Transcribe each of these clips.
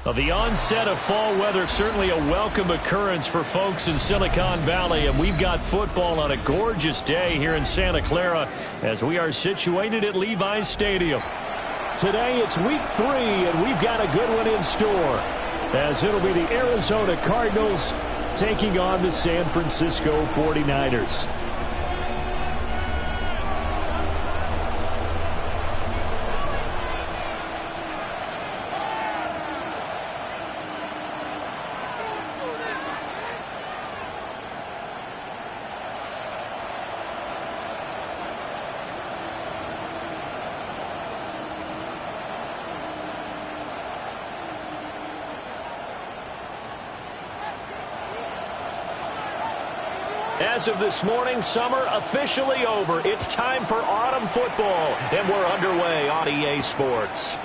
Well, the onset of fall weather, certainly a welcome occurrence for folks in Silicon Valley, and we've got football on a gorgeous day here in Santa Clara as we are situated at Levi's Stadium. Today it's week 3, and we've got a good one in store as it'll be the Arizona Cardinals taking on the San Francisco 49ers. As of this morning, summer officially over. It's time for autumn football, and we're underway on EA Sports.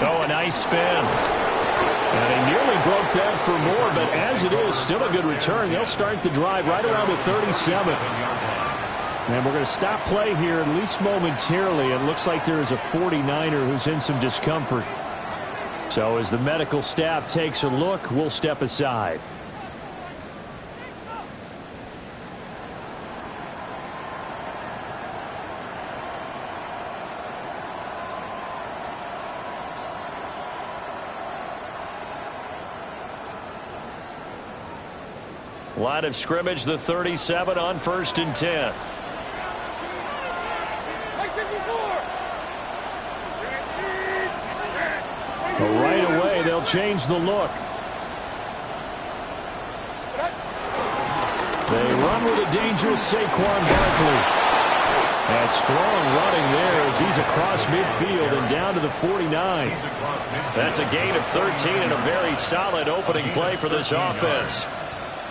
Oh, a nice spin. And he nearly broke that for more, but as it is, still a good return. They'll start the drive right around the 37. And we're going to stop play here, at least momentarily. It looks like there is a 49er who's in some discomfort. So as the medical staff takes a look, we'll step aside. Line of scrimmage, the 37 on 1st and 10. Well, right away, they'll change the look. They run with a dangerous Saquon Barkley. And strong running there as he's across midfield and down to the 49. That's a gain of 13 and a very solid opening play for this offense.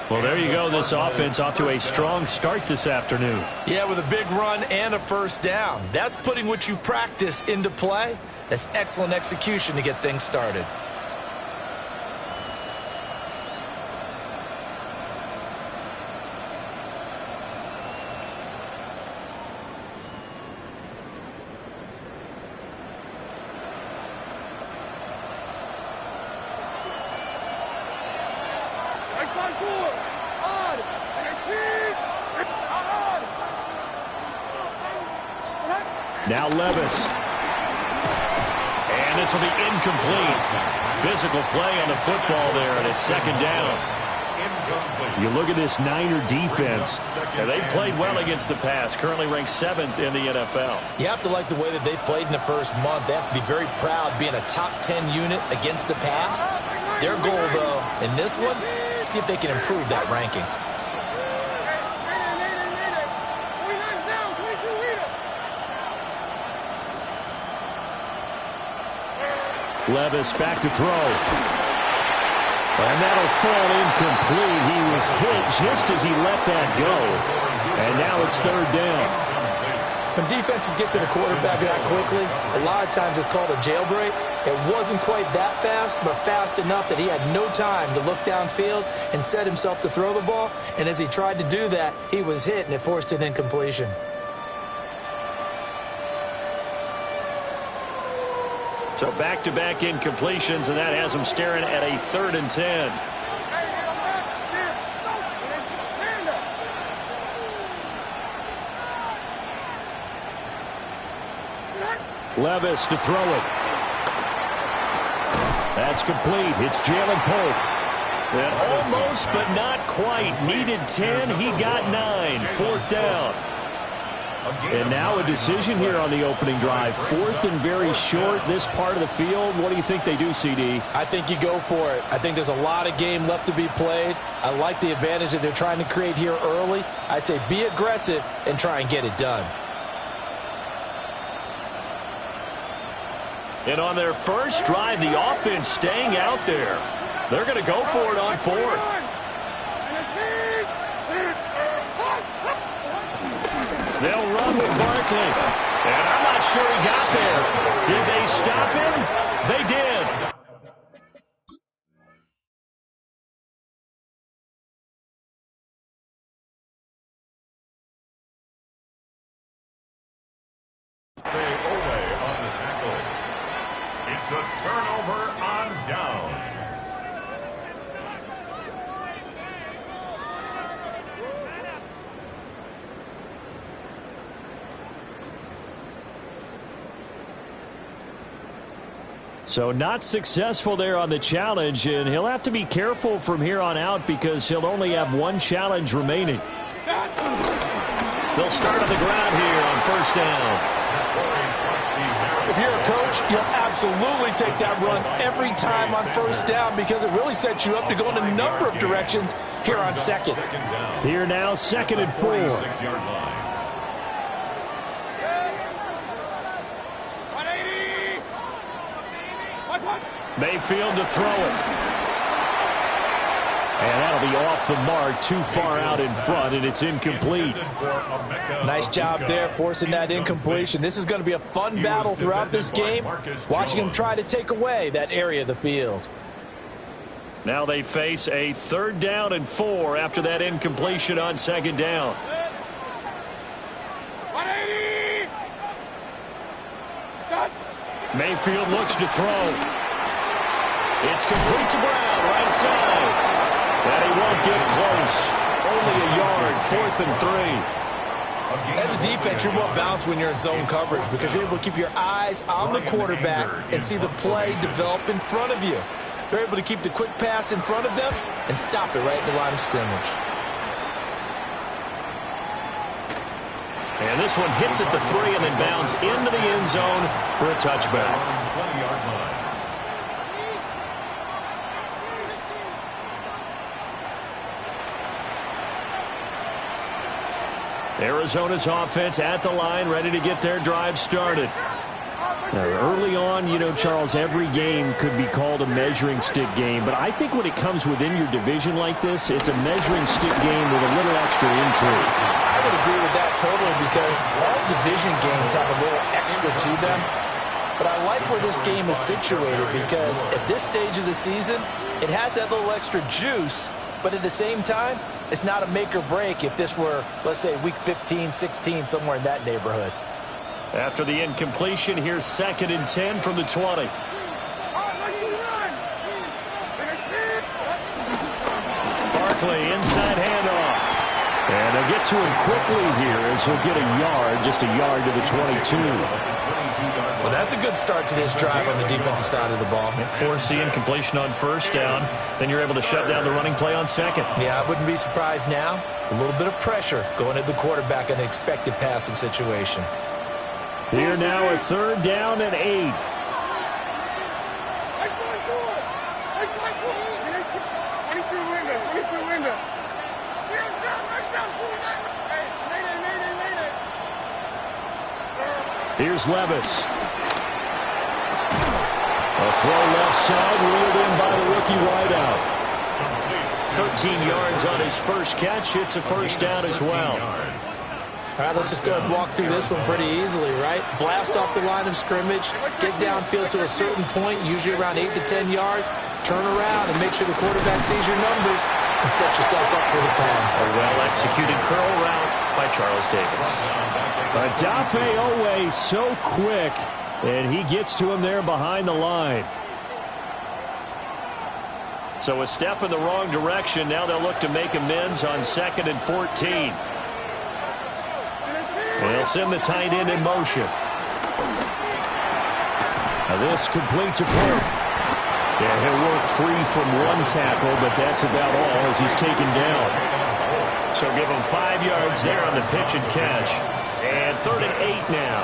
Well, there you go. This offense off to a strong start this afternoon. Yeah, with a big run and a first down. That's putting what you practice into play. That's excellent execution to get things started. Now Levis. And this will be incomplete. Physical play on the football there, and it's second down. You look at this Niner defense. And they've played well against the pass, currently ranked 7th in the NFL. You have to like the way that they've played in the first month. They have to be very proud being a top 10 unit against the pass. Their goal, though, in this one, see if they can improve that ranking. Levis back to throw. And that'll fall incomplete. He was hit just as he let that go. And now it's 3rd down. When defenses get to the quarterback that quickly, a lot of times it's called a jailbreak. It wasn't quite that fast, but fast enough that he had no time to look downfield and set himself to throw the ball. And as he tried to do that, he was hit, and it forced an incompletion. So back-to-back incompletions, and that has them staring at a 3rd and 10. Levis to throw it. That's complete. It's Jalen Polk. And almost, but not quite. Needed 10. He got 9. 4th down. And now a decision here on the opening drive. 4th and very short, this part of the field. What do you think they do, CD? I think you go for it. I think there's a lot of game left to be played. I like the advantage that they're trying to create here early. I say be aggressive and try and get it done. And on their first drive, the offense staying out there. They're going to go for it on 4th. They'll run with Barkley. And I'm not sure he got there. Did they stop him? They did. It's a turnover on downs. So not successful there on the challenge, and he'll have to be careful from here on out because he'll only have one challenge remaining. They'll start on the ground here on first down. If you're a coach, you'll absolutely take that run every time on first down because it really sets you up to go in a number of directions here on second. Here now, 2nd and 4. Mayfield to throw it. And that'll be off the mark, too far out in front, and it's incomplete. Nice job there, forcing that incompletion. This is going to be a fun battle throughout this game, watching him try to take away that area of the field. Now they face a 3rd down and 4 after that incompletion on 2nd down. Mayfield looks to throw. It's complete to Brown, right side. And he won't get close. Only a yard, 4th and 3. As a defense, you're more balanced when you're in zone coverage because you're able to keep your eyes on the quarterback and see the play develop in front of you. They're able to keep the quick pass in front of them and stop it right at the line of scrimmage. And this one hits at the 3 and then bounds into the end zone for a touchback. 20-yard line. Arizona's offense at the line, ready to get their drive started. Now, early on, you know, Charles, every game could be called a measuring stick game, but I think when it comes within your division like this, it's a measuring stick game with a little extra intrigue. I would agree with that totally because all division games have a little extra to them. But I like where this game is situated because at this stage of the season, it has that little extra juice, but at the same time, it's not a make or break if this were, let's say, week 15, 16, somewhere in that neighborhood. After the incompletion, here's 2nd and 10 from the 20. Barkley, inside handoff. And they'll get to him quickly here as he'll get a yard, just a yard to the 22. Well, that's a good start to this drive on the defensive side of the ball. Force the incompletion on first down. Then you're able to shut down the running play on 2nd. Yeah, I wouldn't be surprised now. A little bit of pressure going at the quarterback in an expected passing situation. Here now, a 3rd down and 8. Here's Levis. A throw left side, reeled in by the rookie wideout. 13 yards on his first catch. It's a first down as well. All right, let's just go ahead and walk through this one pretty easily, right? Blast off the line of scrimmage, get downfield to a certain point, usually around 8 to 10 yards, turn around and make sure the quarterback sees your numbers and set yourself up for the pass. A well-executed curl route by Charles Davis. Adafe Owe so quick, and he gets to him there behind the line. So a step in the wrong direction. Now they'll look to make amends on 2nd and 14. They'll send the tight end in motion. Now this complete to Burke. Yeah, he'll work free from one tackle, but that's about all as he's taken down. So give him 5 yards there on the pitch and catch. And 3rd and 8 now.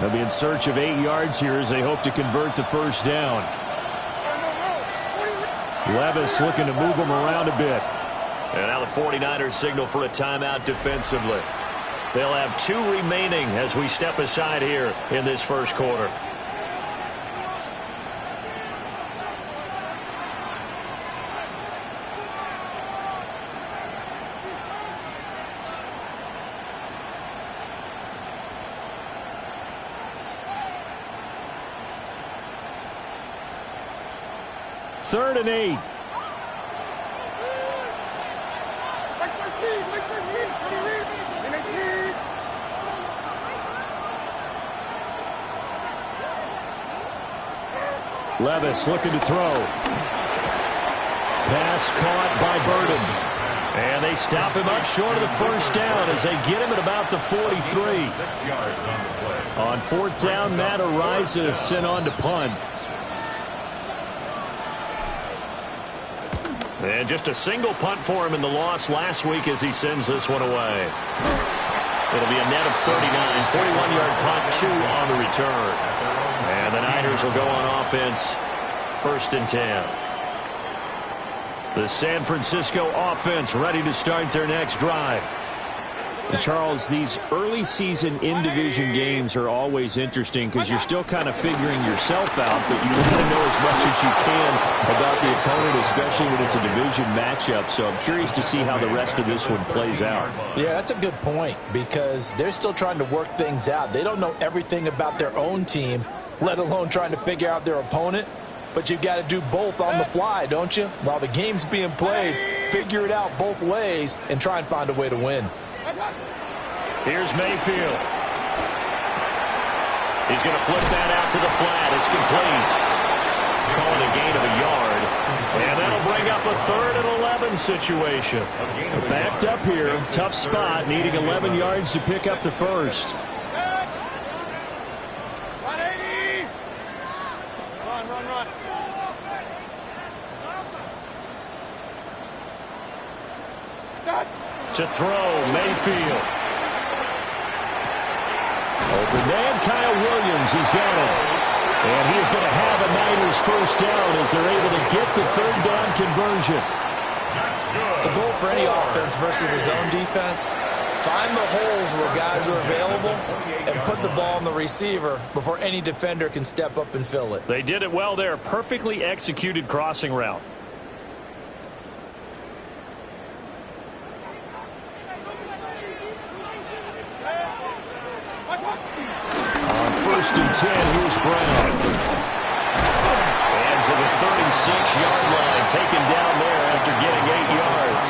They'll be in search of 8 yards here as they hope to convert the first down. Levis looking to move him around a bit. And now the 49ers signal for a timeout defensively. They'll have 2 remaining as we step aside here in this first quarter. Third and 8. Levis looking to throw. Pass caught by Burden. And they stop him up short of the first down as they get him at about the 43. On fourth down, Matt Ariza sent on to punt. And just a single punt for him in the loss last week as he sends this one away. It'll be a net of 39, 41-yard punt, 2 on the return. And the Niners will go on offense, 1st and 10. The San Francisco offense ready to start their next drive. And Charles, these early season in-division games are always interesting because you're still kind of figuring yourself out, but you want to know as much as you can about the opponent, especially when it's a division matchup. So I'm curious to see how the rest of this one plays out. Yeah, that's a good point because they're still trying to work things out. They don't know everything about their own team, let alone trying to figure out their opponent. But you've got to do both on the fly, don't you? While the game's being played, figure it out both ways and try and find a way to win. Here's Mayfield. He's going to flip that out to the flat. It's complete. Calling a gain of a yard. And that'll bring up a 3rd and 11 situation. Backed up here. Tough spot. Needing 11 yards to pick up the first. To throw, Mayfield. Open man, Kyle Williams. He's got it. And he is going to have a Niners first down as they're able to get the 3rd down conversion. The goal for any offense versus his own defense, find the holes where guys are available and put the ball on the receiver before any defender can step up and fill it. They did it well there. Perfectly executed crossing route. On 1st and 10, here's Brown. And to the 36-yard line, taken down there after getting 8 yards.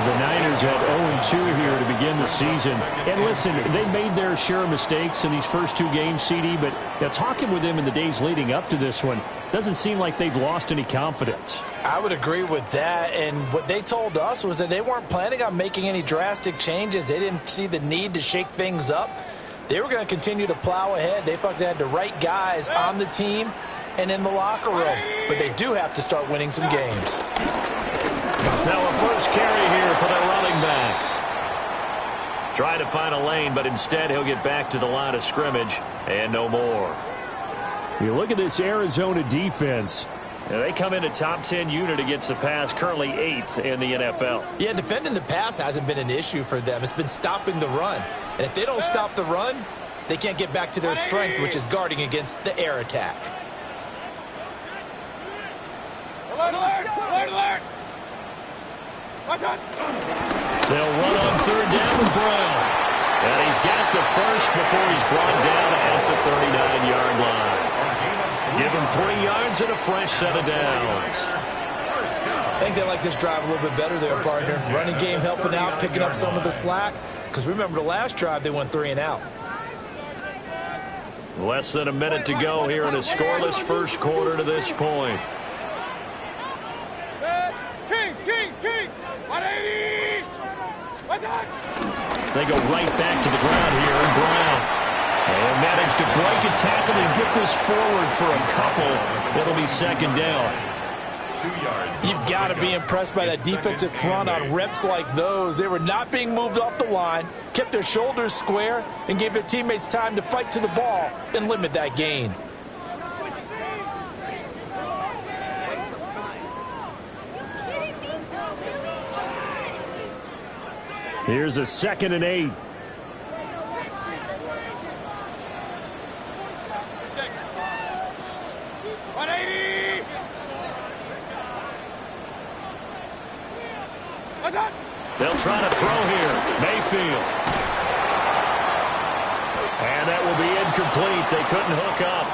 The Niners had 0-2 here to begin the season. And listen, they made their share of mistakes in these first 2 games, CD, but talking with them in the days leading up to this one, doesn't seem like they've lost any confidence. I would agree with that, and what they told us was that they weren't planning on making any drastic changes. They didn't see the need to shake things up. They were going to continue to plow ahead. They thought they had the right guys on the team and in the locker room, but they do have to start winning some games. Now a first carry here for their running back. Try to find a lane, but instead he'll get back to the line of scrimmage and no more. You look at this Arizona defense. Now they come into top 10 unit against the pass, currently 8th in the NFL. Yeah, defending the pass hasn't been an issue for them. It's been stopping the run. And if they don't stop the run, they can't get back to their strength, which is guarding against the air attack. They'll run on 3rd down with Brown. And he's got the first before he's brought down at the 39-yard line. Give him 3 yards and a fresh set of downs. I think they like this drive a little bit better there, partner. Running game helping out, picking up some of the slack. Because remember the last drive, they went 3 and out. Less than a minute to go here in a scoreless first quarter to this point. They go right back to the ground here, and Brown. And managed to break a tackle and get this forward for a couple. It'll be 2nd down. You've got to be impressed by that defensive front on reps like those. They were not being moved off the line, kept their shoulders square, and gave their teammates time to fight to the ball and limit that gain. Here's a 2nd and 8. They'll try to throw here. Mayfield. And that will be incomplete. They couldn't hook up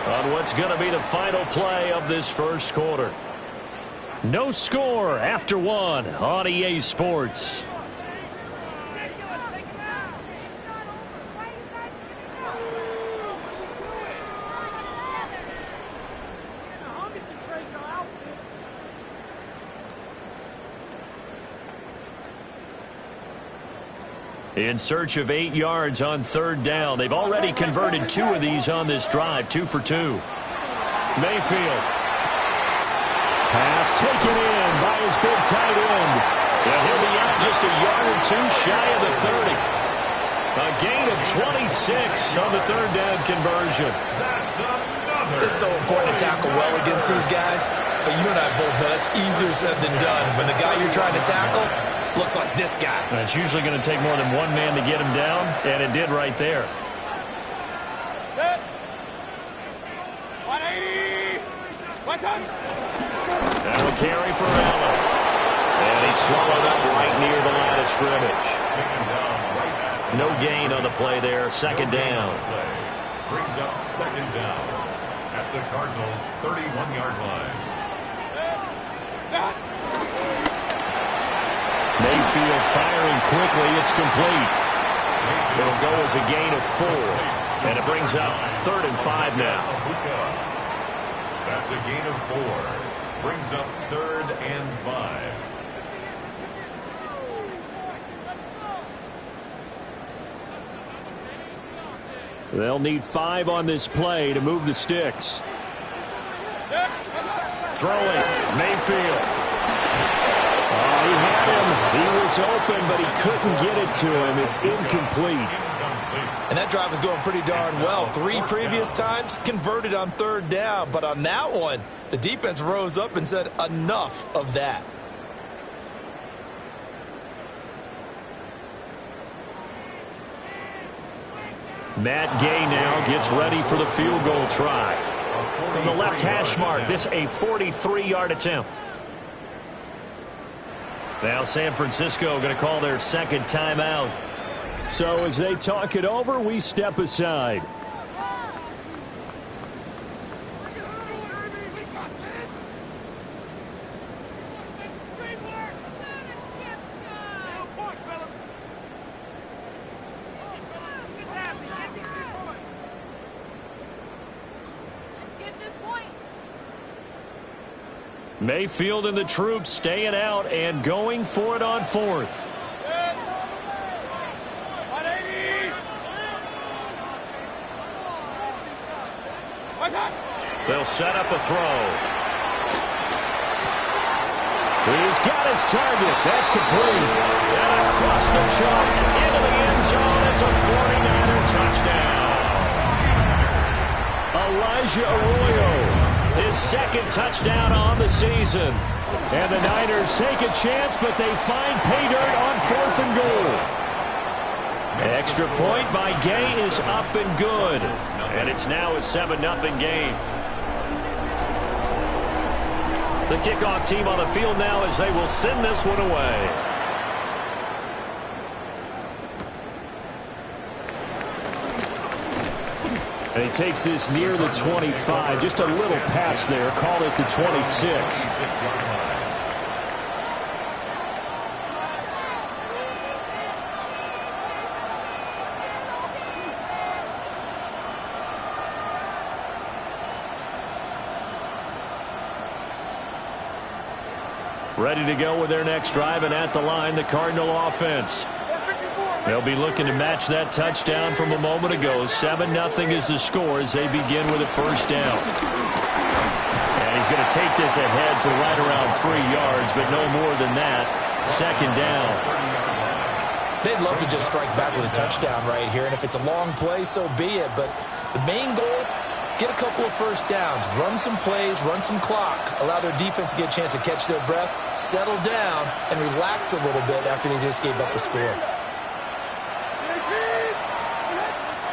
on what's going to be the final play of this first quarter. No score after 1 on EA Sports. In search of 8 yards on 3rd down. They've already converted 2 of these on this drive, 2 for 2. Mayfield. Pass taken in by his big tight end. And he'll be out just a yard or 2 shy of the 30. A gain of 26 on the 3rd down conversion. It's so important to tackle well against these guys. But you and I both know that's easier said than done. When the guy you're trying to tackle looks like this guy. And it's usually going to take more than one man to get him down, and it did right there. 180. That'll carry for Allen. And he's swallowed up right near the line of scrimmage. No gain on the play there. 2nd down. Brings up 2nd down at the Cardinals' 31-yard line. Mayfield firing quickly. It's complete. It'll go as a gain of 4. And it brings up 3rd and 5 now. That's a gain of 4. Brings up 3rd and 5. They'll need 5 on this play to move the sticks. Throwing. Mayfield. He had him. He was open, but he couldn't get it to him. It's incomplete. And that drive is going pretty darn well. 3 previous times converted on 3rd down. But on that one, the defense rose up and said enough of that. Matt Gay now gets ready for the field goal try. From the left hash mark, this a 43-yard attempt. Now San Francisco going to call their 2nd timeout. So as they talk it over, we step aside. Mayfield and the troops staying out and going for it on 4th. 180. They'll set up a throw. He's got his target. That's complete. And across the chalk into the end zone. It's a 49er touchdown. Elijah Arroyo. His 2nd touchdown on the season. And the Niners take a chance, but they find pay dirt on 4th and goal. Extra point by Gay is up and good. And it's now a 7-0 game. The kickoff team on the field now as they will send this one away. And he takes this near the 25. Just a little pass there. Call it the 26. Ready to go with their next drive, and at the line, the Cardinal offense. They'll be looking to match that touchdown from a moment ago. 7-0 is the score as they begin with a 1st down. And he's going to take this ahead for right around 3 yards, but no more than that. 2nd down. They'd love to just strike back with a touchdown right here, and if it's a long play, so be it. But the main goal, get a couple of 1st downs, run some plays, run some clock, allow their defense to get a chance to catch their breath, settle down, and relax a little bit after they just gave up a score.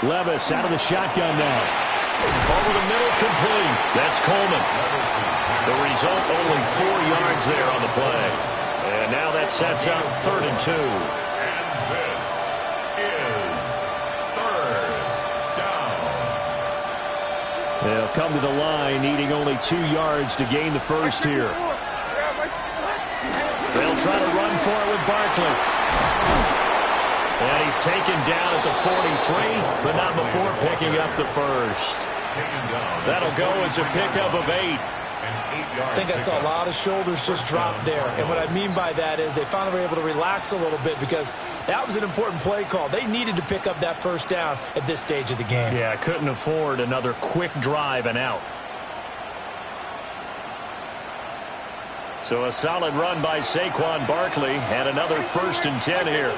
Levis out of the shotgun now. Over the middle, complete. That's Coleman. The result, only 4 yards there on the play. And now that sets up 3rd and 2. And this is 3rd down. They'll come to the line, needing only 2 yards to gain the 1st here. They'll try to run for it with Barkley. And he's taken down at the 43, but not before picking up the 1st. That'll go as a pickup of 8. I think I saw a lot of shoulders just drop there. And what I mean by that is they finally were able to relax a little bit because that was an important play call. They needed to pick up that first down at this stage of the game. Yeah, couldn't afford another quick drive and out. So a solid run by Saquon Barkley and another 1st and 10 here.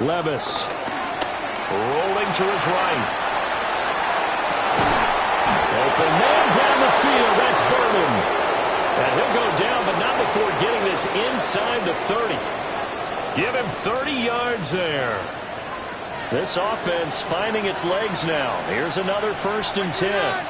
Levis rolling to his right. Open man down the field. That's Burden. And he'll go down, but not before getting this inside the 30. Give him 30 yards there. This offense finding its legs now. Here's another 1st and 10.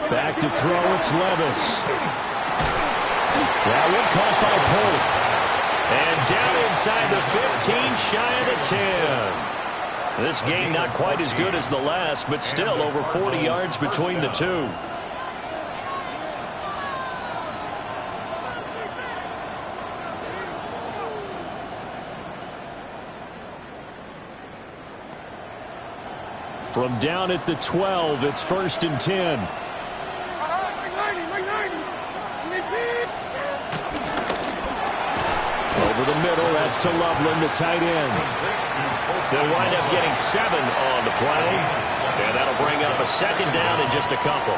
Back to throw, it's Levis. That one caught by Pope. And down inside the 15, shy of the 10. This game not quite as good as the last, but still over 40 yards between the two. From down at the 12, it's 1st and 10. Over the middle, that's to Loveland, the tight end. They'll wind up getting 7 on the play. And that'll bring up a 2nd down in just a couple.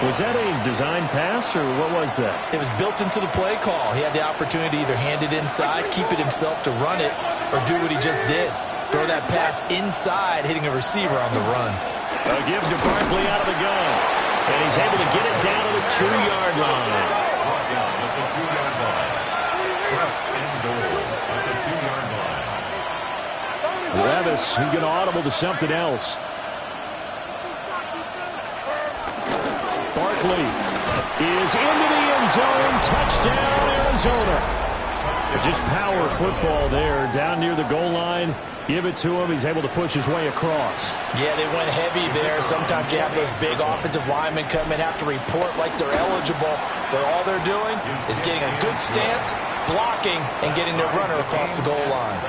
Was that a design pass, or what was that? It was built into the play call. He had the opportunity to either hand it inside, keep it himself to run it, or do what he just did. Throw that pass inside, hitting a receiver on the run. A give to Barkley out of the gun. And he's able to get it down to the 2-yard line. Brought down at the 2-yard line. First and goal at the 2-yard line. Levis, he get audible to something else. Barkley is into the end zone. Touchdown, Arizona. Just power football there down near the goal line. Give it to him. He's able to push his way across. Yeah, they went heavy there. Sometimes you have those big offensive linemen come in, have to report like they're eligible. But all they're doing is getting a good stance, blocking, and getting their runner across the goal line.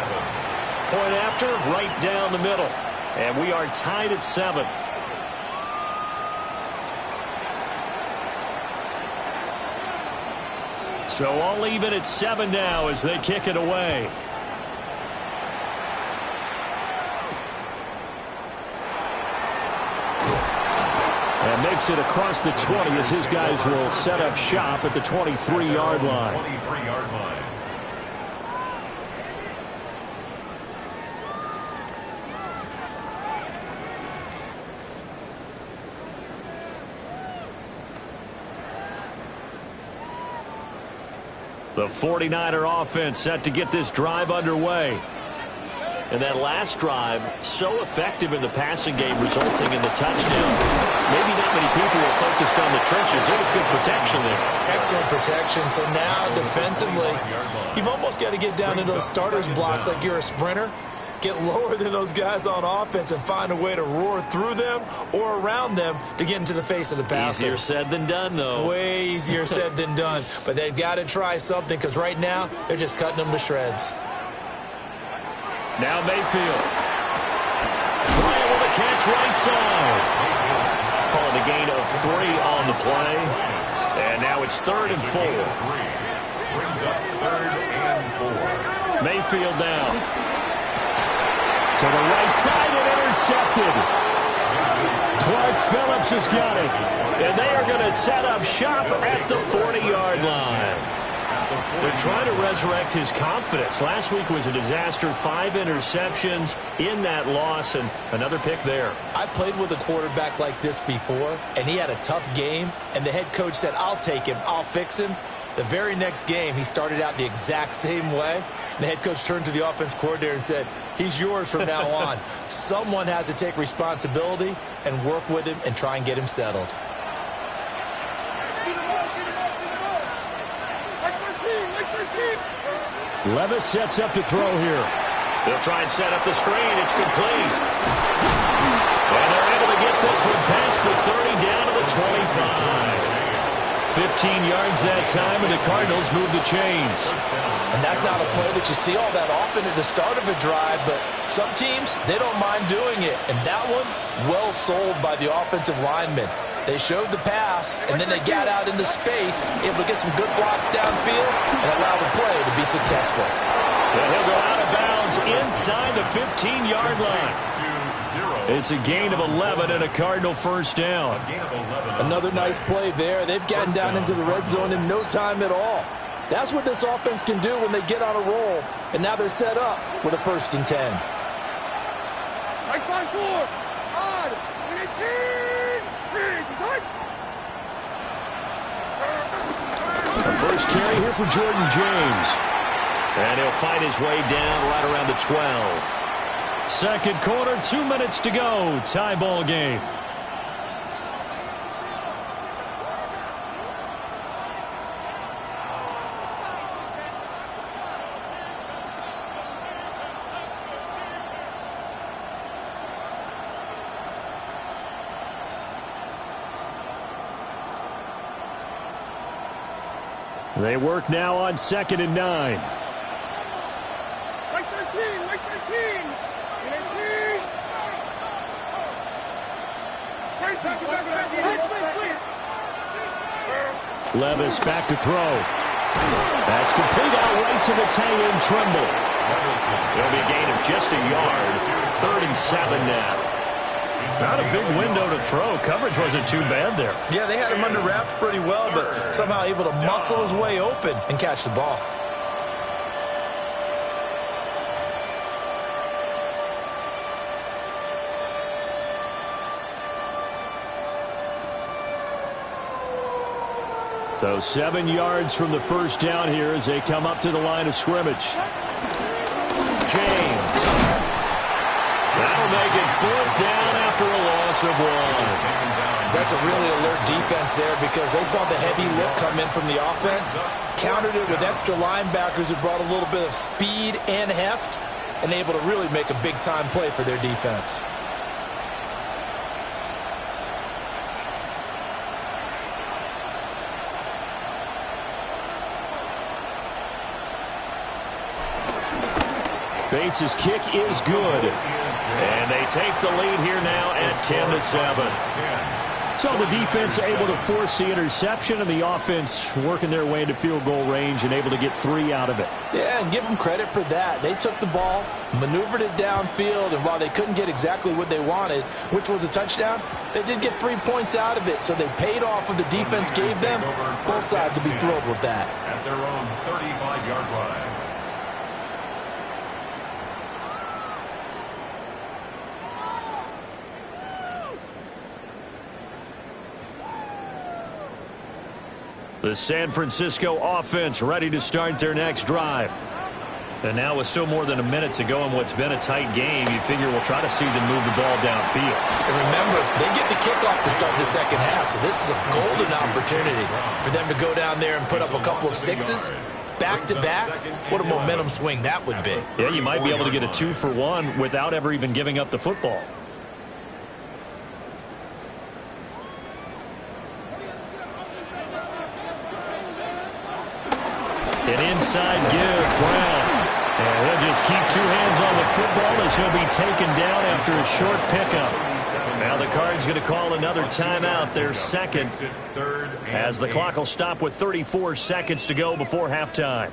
Point after, right down the middle. And we are tied at 7. So all even at 7 now as they kick it away. And makes it across the 20 as his guys will set up shop at the 23-yard line. 23-yard line. The 49er offense set to get this drive underway. And that last drive, so effective in the passing game, resulting in the touchdown. Maybe not many people were focused on the trenches. There was good protection there. Excellent protection. So now, defensively, you've almost got to get down to those starters blocks like you're a sprinter. Get lower than those guys on offense and find a way to roar through them or around them to get into the face of the passer. Easier said than done, though. Way easier said than done. But they've got to try something because right now they're just cutting them to shreds. Now Mayfield. Bryant with a catch right side. Calling a gain of 3 on the play. And now it's 3rd and 4. Brings up 3rd and 4. Mayfield now. To the right side and intercepted. Clark Phillips has got it. And they are going to set up shop at the 40-yard line. They're trying to resurrect his confidence. Last week was a disaster. 5 interceptions in that loss and another pick there. I played with a quarterback like this before, and he had a tough game, and the head coach said, I'll take him, I'll fix him. The very next game, he started out the exact same way. And the head coach turned to the offense coordinator and said, he's yours from now on. Someone has to take responsibility and work with him and try and get him settled. Levis sets up to throw here. They'll try and set up the screen. It's complete. And they're able to get this one past the yards that time, and the Cardinals move the chains. And that's not a play that you see all that often at the start of a drive, but some teams, they don't mind doing it. And that one, well sold by the offensive lineman. They showed the pass, and then they got out into space, able to get some good blocks downfield and allow the play to be successful. And he'll go out of bounds inside the 15-yard line. It's a gain of 11 and a Cardinal first down. Another nice play there. They've gotten down into the red zone in no time at all. That's what this offense can do when they get on a roll, and now they're set up with a 1st and 10. The first carry here for Jordan James. And he'll fight his way down right around the 12. Second quarter, 2 minutes to go. Tie ball game. They work now on 2nd and 9. Like 13, like 13. Levis back to throw. That's complete out right to the tight end, Trimble. It'll be a gain of just a yard. 3rd and 7 now. Not a big window to throw. Coverage wasn't too bad there. Yeah, they had him under wraps pretty well, but somehow able to muscle his way open and catch the ball. So 7 yards from the first down here as they come up to the line of scrimmage. James. That'll make it 4th down after a loss of 1. That's a really alert defense there because they saw the heavy look come in from the offense, countered it with extra linebackers who brought a little bit of speed and heft, and able to really make a big-time play for their defense. Bates' kick is good. And they take the lead here now at 10-7. So the defense able to force the interception, and the offense working their way into field goal range and able to get 3 out of it. Yeah, and give them credit for that. They took the ball, maneuvered it downfield, and while they couldn't get exactly what they wanted, which was a touchdown, they did get 3 points out of it, so they paid off what the defense gave them. Both sides will be thrilled with that. At their own 35-yard line. The San Francisco offense ready to start their next drive. And now with still more than a minute to go in what's been a tight game, you figure we'll try to see them move the ball downfield. And remember, they get the kickoff to start the second half, so this is a golden opportunity for them to go down there and put up a couple of 6s back-to-back. What a momentum swing that would be. Yeah, you might be able to get a 2-for-1 without ever even giving up the football. An inside give, Brown. And he'll just keep 2 hands on the football as he'll be taken down after a short pickup. Now the Cards going to call another timeout, their second, as the clock will stop with 34 seconds to go before halftime.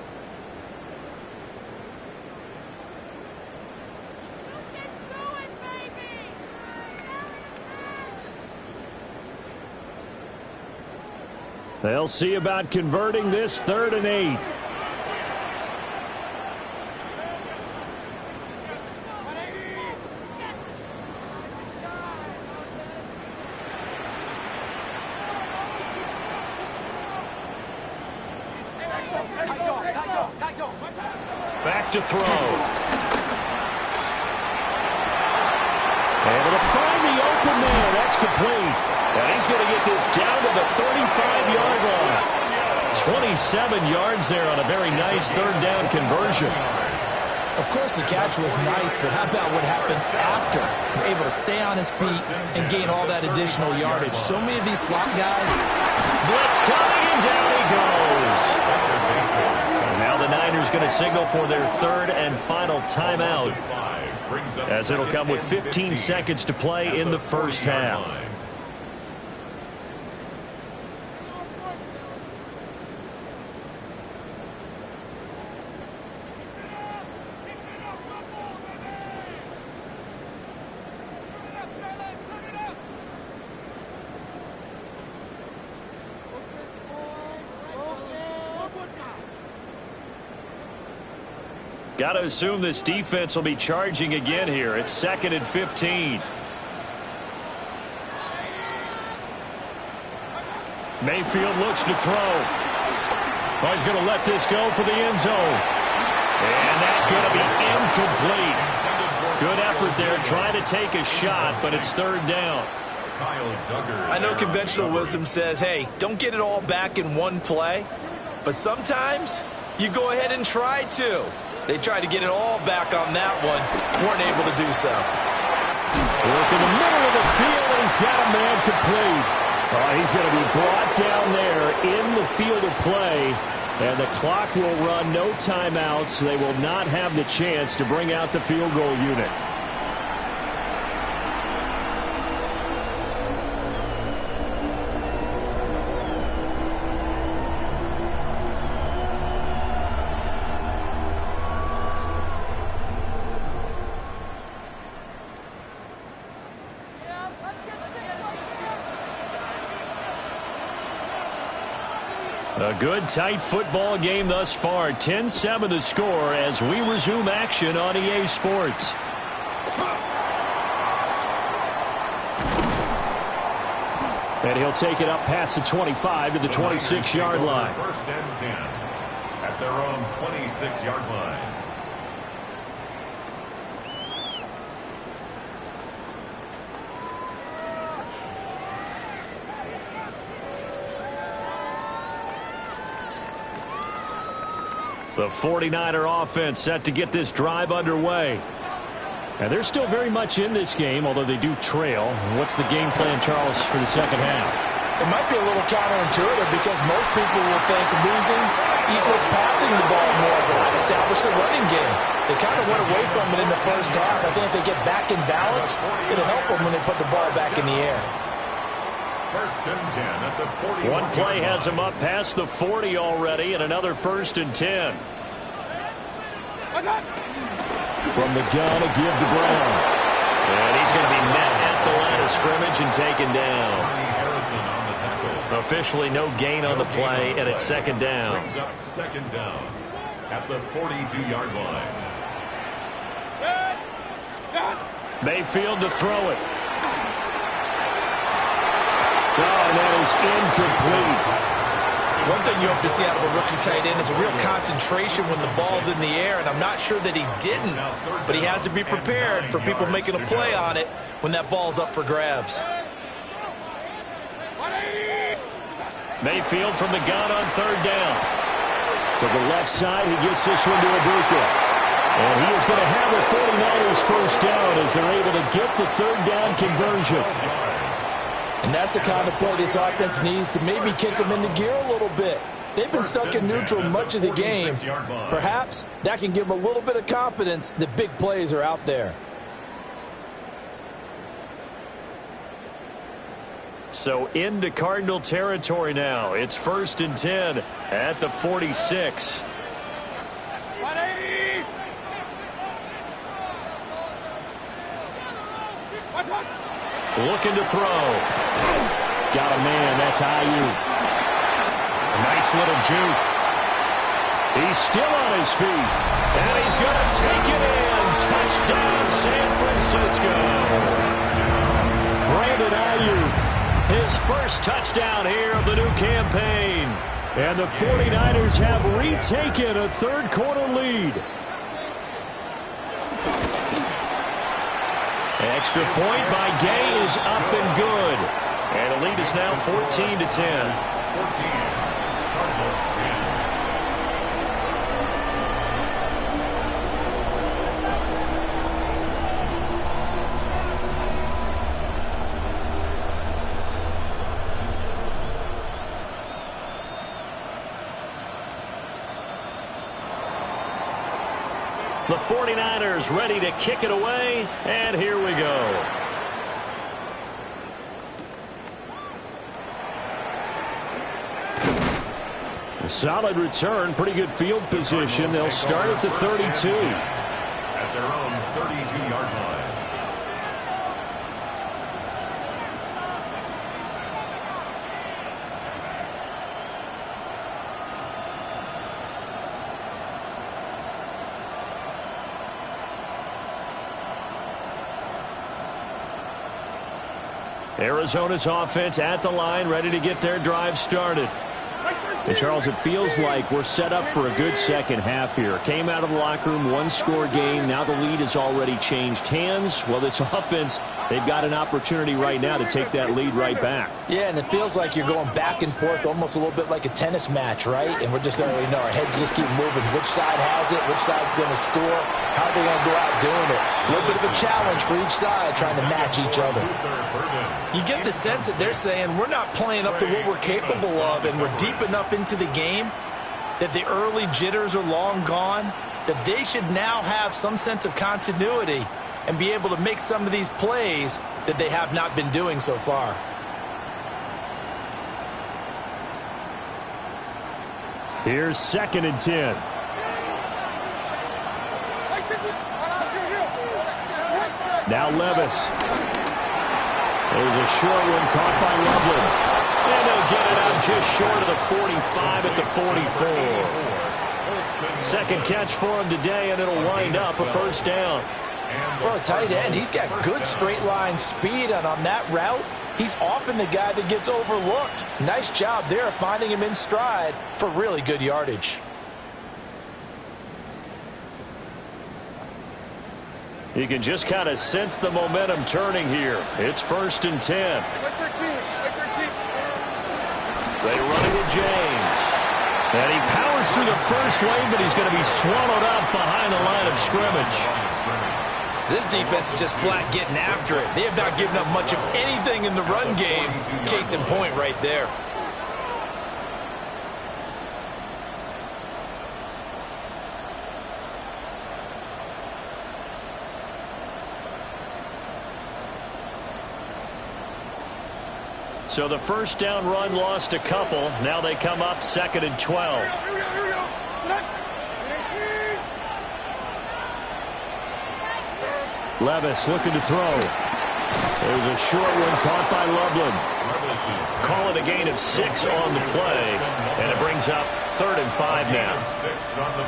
They'll see about converting this 3rd and 8. Back to throw. Able to find the open man. That's complete. And he's going to get this down to the 35-yard line. 27 yards there on a very nice 3rd down conversion. Of course, the catch was nice, but how about what happened after? Able to stay on his feet and gain all that additional yardage. So many of these slot guys. Blitz coming, and down he goes. Now the Niners going to signal for their third and final timeout, as it'll come with 15 seconds to play in the first half. Got to assume this defense will be charging again here. It's 2nd and 15. Mayfield looks to throw. Oh, he's going to let this go for the end zone. And that's going to be incomplete. Good effort there, trying to take a shot, but it's 3rd down. I know conventional wisdom says, hey, don't get it all back in one play. But sometimes you go ahead and try to. They tried to get it all back on that one. Weren't able to do so. Work in the middle of the field, and he's got a man complete. He's going to be brought down there in the field of play, and the clock will run, no timeouts. They will not have the chance to bring out the field goal unit. A good, tight football game thus far. 10-7 the score as we resume action on EA Sports. And he'll take it up past the 25 to the 26-yard line. 1st and 10 at their own 26-yard line. The 49er offense set to get this drive underway. And they're still very much in this game, although they do trail. What's the game plan, Charles, for the second half? It might be a little counterintuitive because most people will think losing equals passing the ball more, but I've established the running game. They kind of went away from it in the first half. I think if they get back in balance, it'll help them when they put the ball back in the air. 1st and 10 at the 40. One play has him up past the 40 already, and another 1st and 10. From the gun, a give to Brown. And he's going to be met at the line of scrimmage and taken down. Harrison on the tackle. Officially no gain on the play, and it's 2nd down. Brings up 2nd down at the 42-yard line. Mayfield to throw it. And that is incomplete. One thing you hope to see out of a rookie tight end is a real concentration when the ball's in the air, and I'm not sure that he didn't, but he has to be prepared for people making a play on it when that ball's up for grabs. Mayfield from the gun on 3rd down. To the left side, he gets this one to Ibuka. And he is going to have the 49ers 1st down as they're able to get the 3rd down conversion. And that's the kind of play this offense needs to maybe kick them into gear a little bit. They've been stuck in neutral much of the game. Perhaps that can give them a little bit of confidence that big plays are out there. So into Cardinal territory now. It's 1st and 10 at the 46. Looking to throw. Got a man. That's Ayuk. A nice little juke. He's still on his feet. And he's going to take it in. Touchdown, San Francisco. Brandon Ayuk, his 1st touchdown here of the new campaign. And the 49ers have retaken a 3rd quarter lead. Extra point by Gay is up and good. And the lead is now 14 to 10. 14. Cardinals 10. The 49ers ready to kick it away, and here we go. A solid return, pretty good field position. They'll start at the 32. At their own 32-yard line. Arizona's offense at the line, ready to get their drive started. And Charles, it feels like we're set up for a good second half here. Came out of the locker room, one-score game. Now the lead has already changed hands. Well, this offense, they've got an opportunity right now to take that lead right back. Yeah, and it feels like you're going back and forth almost a little bit like a tennis match, right? And we're just, our heads just keep moving. Which side has it? Which side's going to score? How are they going to go out doing it? A little bit of a challenge for each side trying to match each other. You get the sense that they're saying we're not playing up to what we're capable of, and we're deep enough into the game that the early jitters are long gone, that they should now have some sense of continuity and be able to make some of these plays that they have not been doing so far. Here's 2nd and 10. Now Levis. There's a short one caught by Loveland. And they'll get it out just short of the 45 at the 44. Second catch for him today, and it'll wind up a first down. For a tight end, he's got good straight line speed, and on that route, he's often the guy that gets overlooked. Nice job there finding him in stride for really good yardage. You can just kind of sense the momentum turning here. It's 1st and 10. They run it with James. And he powers through the first wave, but he's going to be swallowed up behind the line of scrimmage. This defense is just flat getting after it. They have not given up much of anything in the run game. Case in point right there. So the first down run lost a couple. Now they come up 2nd and 12. Levis looking to throw. There's a short one caught by Loveland. Call it a gain of 6 on the play. And it brings up 3rd and 5 now.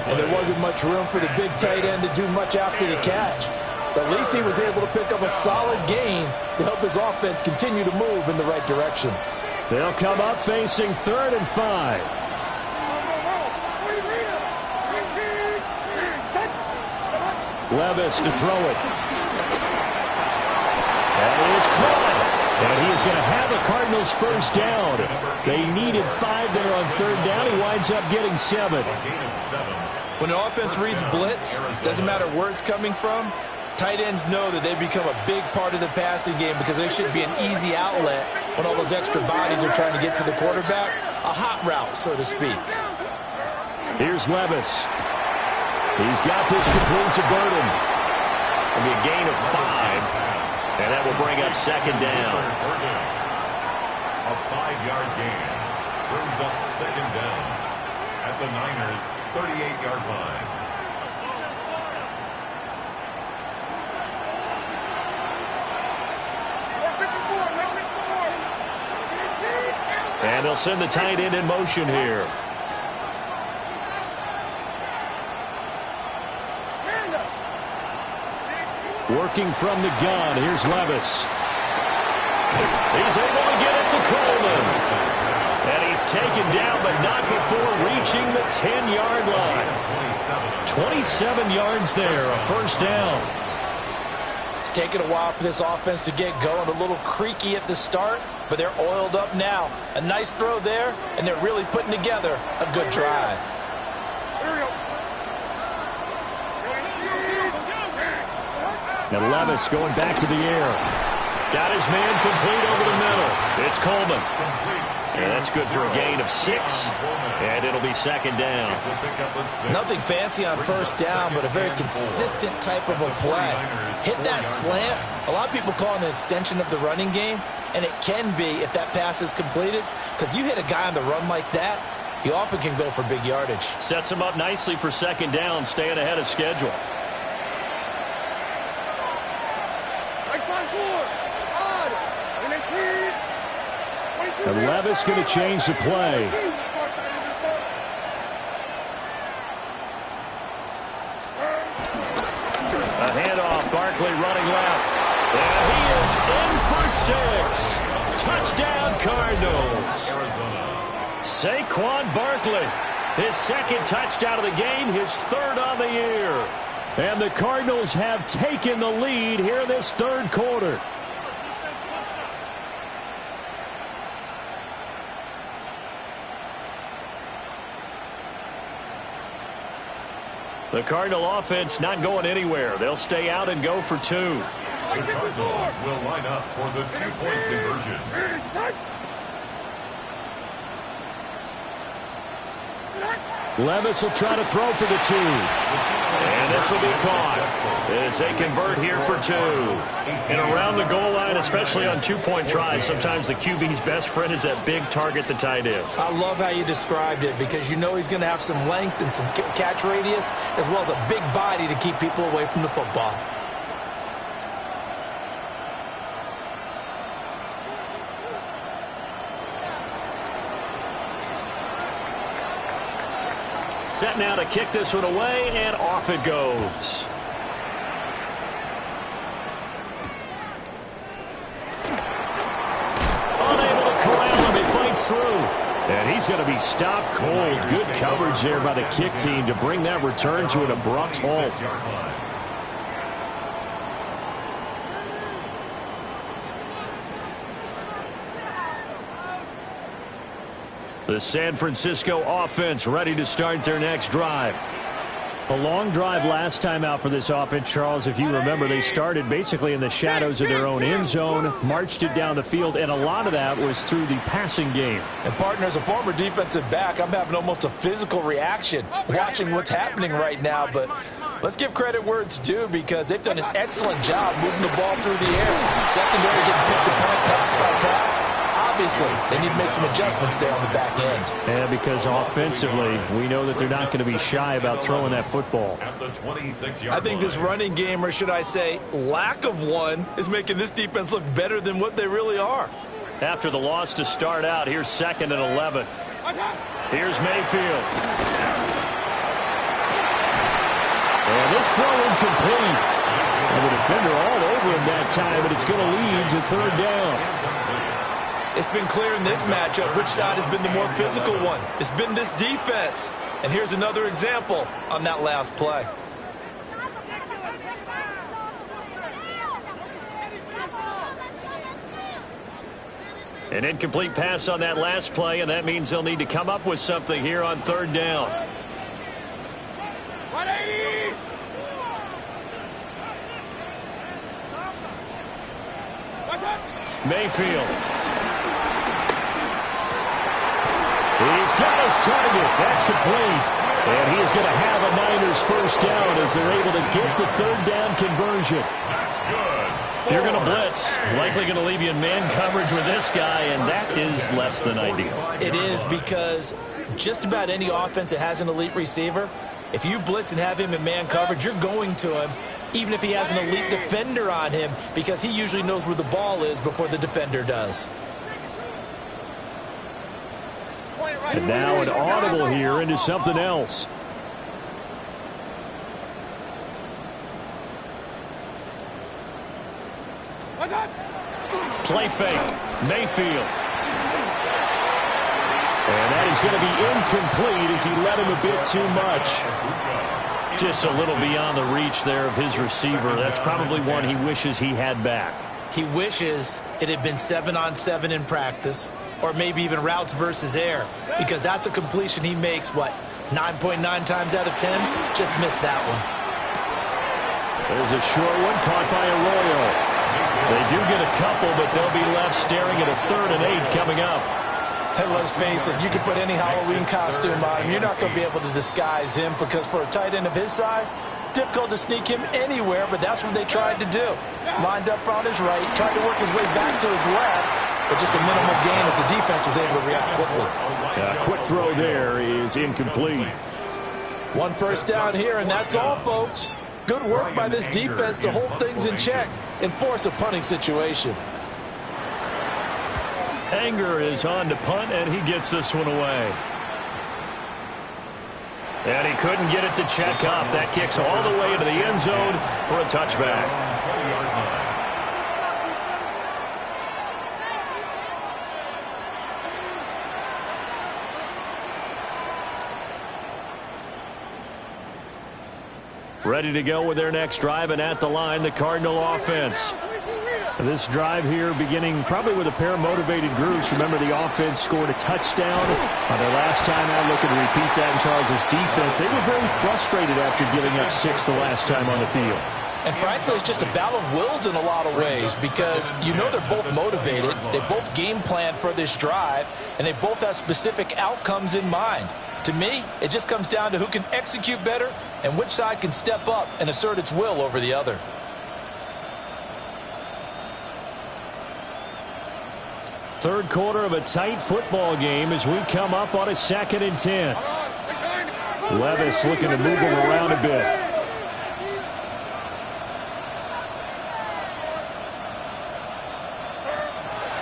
And there wasn't much room for the big tight end to do much after the catch. But at least he was able to pick up a solid gain to help his offense continue to move in the right direction. They'll come up facing 3rd and 5. Levis to throw it. That is caught. And he is going to have a Cardinals first down. They needed 5 there on 3rd down. He winds up getting 7. When the offense reads blitz, doesn't matter where it's coming from, tight ends know that they become a big part of the passing game because there should be an easy outlet when all those extra bodies are trying to get to the quarterback. A hot route, so to speak. Here's Levis. He's got this complete to Burden. It'll be a gain of 5. And that will bring up 2nd down. A 5-yard gain brings up 2nd down at the Niners' 38-yard line. And they'll send the tight end in motion here. Working from the gun, here's Levis. He's able to get it to Coleman. And he's taken down, but not before reaching the 10-yard line. 27 yards there, a first down. It's taken a while for this offense to get going. A little creaky at the start, but they're oiled up now. A nice throw there, and they're really putting together a good drive. And Levis going back to the air. Got his man complete over the middle. It's Coleman. And that's good for a gain of 6, and it'll be second down. Nothing fancy on first down, but a very consistent type of a play. Hit that slant. A lot of people call it an extension of the running game, and it can be if that pass is completed, because you hit a guy on the run like that, he often can go for big yardage. Sets him up nicely for second down, staying ahead of schedule. And Levis going to change the play. A handoff, Barkley running left. And he is in for 6. Touchdown, Cardinals. Saquon Barkley, his second touchdown of the game, his 3rd on the year. And the Cardinals have taken the lead here in this 3rd quarter. The Cardinal offense not going anywhere. They'll stay out and go for 2. The Cardinals will line up for the 2-point conversion. Levis will try to throw for the 2. And this will be caught as they convert here for 2. And around the goal line, especially on 2-point tries, sometimes the QB's best friend is that big target, the tight end. I love how you described it, because you know he's going to have some length and some catch radius, as well as a big body to keep people away from the football. Set now to kick this one away, and off it goes. Unable to corral him. He fights through. And he's going to be stopped cold. Good coverage there by the kick team to bring that return to an abrupt halt. The San Francisco offense ready to start their next drive. A long drive last time out for this offense, Charles. If you remember, they started basically in the shadows of their own end zone, marched it down the field, and a lot of that was through the passing game. And, partner, as a former defensive back, I'm having almost a physical reaction watching what's happening right now. But let's give credit where it's due, because they've done an excellent job moving the ball through the air. Secondary getting picked apart pass by pass. Obviously, they need to make some adjustments there on the back end. Yeah, because offensively, we know that they're not going to be shy about throwing that football. I think this running game, or should I say lack of one, is making this defense look better than what they really are. After the loss to start out, here's 2nd and 11. Here's Mayfield. And this throw incomplete. And the defender all over him that time, but it's going to lead to 3rd down. It's been clear in this matchup which side has been the more physical one. It's been this defense. And here's another example on that last play. An incomplete pass on that last play, and that means they'll need to come up with something here on 3rd down. Mayfield. He's got his target. That's complete. And he is going to have a Niners 1st down as they're able to get the 3rd down conversion. That's good. If you're going to blitz, likely going to leave you in man coverage with this guy, and that is less than ideal. It is, because just about any offense that has an elite receiver, if you blitz and have him in man coverage, you're going to him, even if he has an elite defender on him, because he usually knows where the ball is before the defender does. And now an audible here into something else. Play fake. Mayfield. And that is going to be incomplete as he led him a bit too much. Just a little beyond the reach there of his receiver. That's probably one he wishes he had back. He wishes it had been 7-on-7 in practice, or maybe even routes versus air, because that's a completion he makes, what, 9.9 times out of 10? Just missed that one. There's a short one caught by Arroyo. They do get a couple, but they'll be left staring at a 3rd and 8 coming up. And let's face it, you can put any Halloween costume on him. You're not going to be able to disguise him because for a tight end of his size, difficult to sneak him anywhere, but that's what they tried to do. Lined up on his right, tried to work his way back to his left, but just a minimal gain as the defense was able to react quickly. Quick throw there is incomplete. One first down here, and that's all, folks. Good work by this defense to hold things in check and force a punting situation. Anger is on to punt, and he gets this one away. And he couldn't get it to check up. That kicks all the way into the end zone for a touchback. Ready to go with their next drive, and at the line, the Cardinal offense. This drive here beginning probably with a pair of motivated groups. Remember, the offense scored a touchdown on their last time out. Looking to repeat that in Charles' defense. They were very frustrated after giving up 6 the last time on the field. And frankly, it's just a battle of wills in a lot of ways because you know they're both motivated. They both game plan for this drive, and they both have specific outcomes in mind. To me, it just comes down to who can execute better and which side can step up and assert its will over the other. Third quarter of a tight football game as we come up on a 2nd and 10. Levis looking to move him around a bit.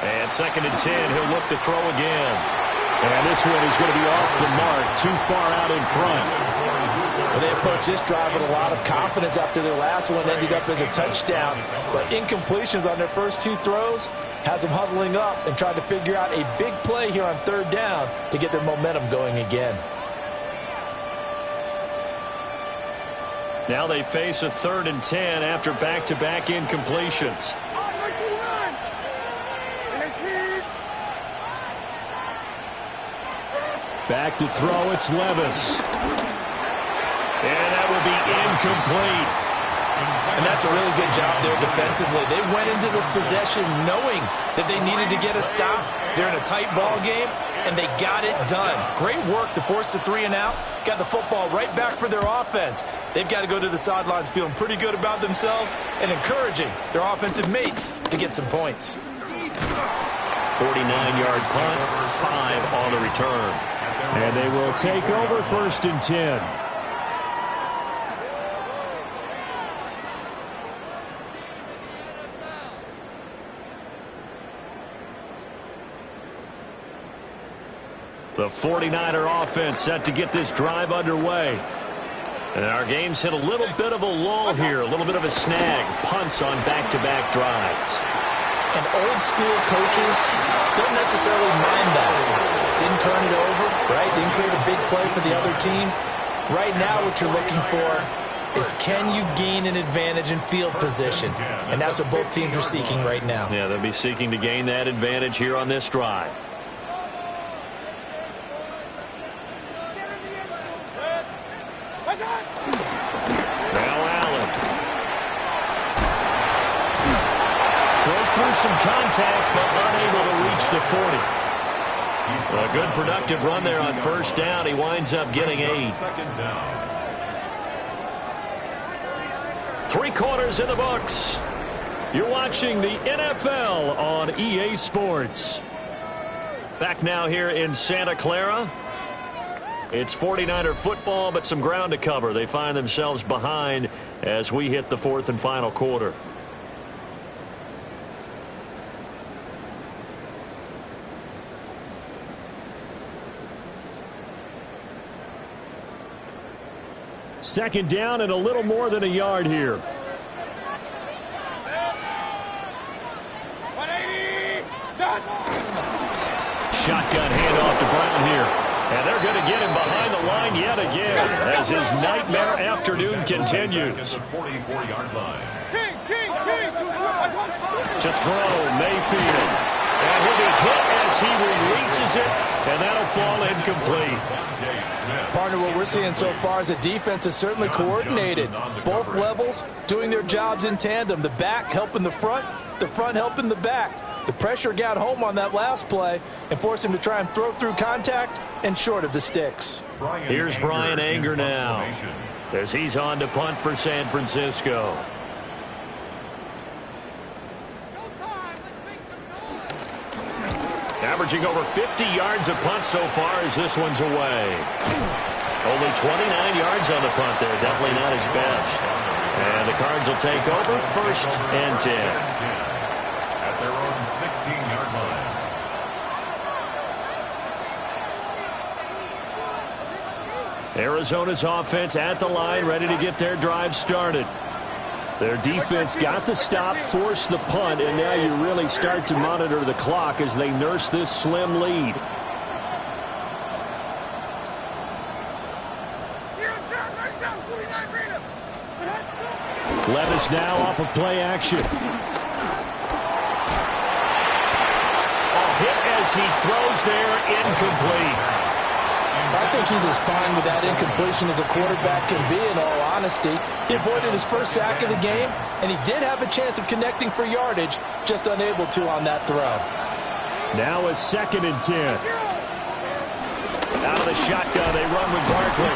And 2nd and 10, he'll look to throw again. And this one is going to be off the mark, too far out in front. Well, they approached this drive with a lot of confidence after their last one ended up as a touchdown. But incompletions on their first 2 throws has them huddling up and trying to figure out a big play here on 3rd down to get their momentum going again. Now they face a 3rd and 10 after back-to-back incompletions. Back to throw, it's Levis. And that will be incomplete. And that's a really good job there defensively. They went into this possession knowing that they needed to get a stop. They're in a tight ball game, and they got it done. Great work to force the 3 and out. Got the football right back for their offense. They've got to go to the sidelines feeling pretty good about themselves and encouraging their offensive mates to get some points. 49-yard punt, 5 on the return. And they will take over 1st and 10. The 49er offense set to get this drive underway. And our game's hit a little bit of a lull here, a little bit of a snag. Punts on back-to-back drives. And old-school coaches don't necessarily mind that. Didn't turn it over, right? Didn't create a big play for the other team. Right now what you're looking for is can you gain an advantage in field position? And that's what both teams are seeking right now. Yeah, they'll be seeking to gain that advantage here on this drive. Through some contact, but unable to reach the 40. A good productive run there on 1st down. He winds up getting 8. 3 quarters in the books. You're watching the NFL on EA Sports. Back now here in Santa Clara. It's 49er football, but some ground to cover. They find themselves behind as we hit the 4th and final quarter. Second down and a little more than a yard here. Shotgun handoff to Brown here. And they're going to get him behind the line yet again as his nightmare afternoon continues. To throw, Mayfield. And he'll be hit as he releases it, and that'll fall incomplete. Partner, what we're seeing so far is the defense is certainly coordinated. Both levels doing their jobs in tandem. The back helping the front helping the back. The pressure got home on that last play and forced him to try and throw through contact and short of the sticks. Here's Brian Anger now as he's on to punt for San Francisco. Averaging over 50 yards a punt so far as this one's away. Only 29 yards on the punt there. Definitely not his best. And the Cards will take over 1st and 10. At their own 16-yard line. Arizona's offense at the line, ready to get their drive started. Their defense got the stop, forced the punt, and now you really start to monitor the clock as they nurse this slim lead. Levis now off of play action. A hit as he throws there, incomplete. I think he's as fine with that incompletion as a quarterback can be, in all honesty. He avoided his first sack of the game, and he did have a chance of connecting for yardage, just unable to on that throw. Now a 2nd and 10. Out of the shotgun, they run with Barkley.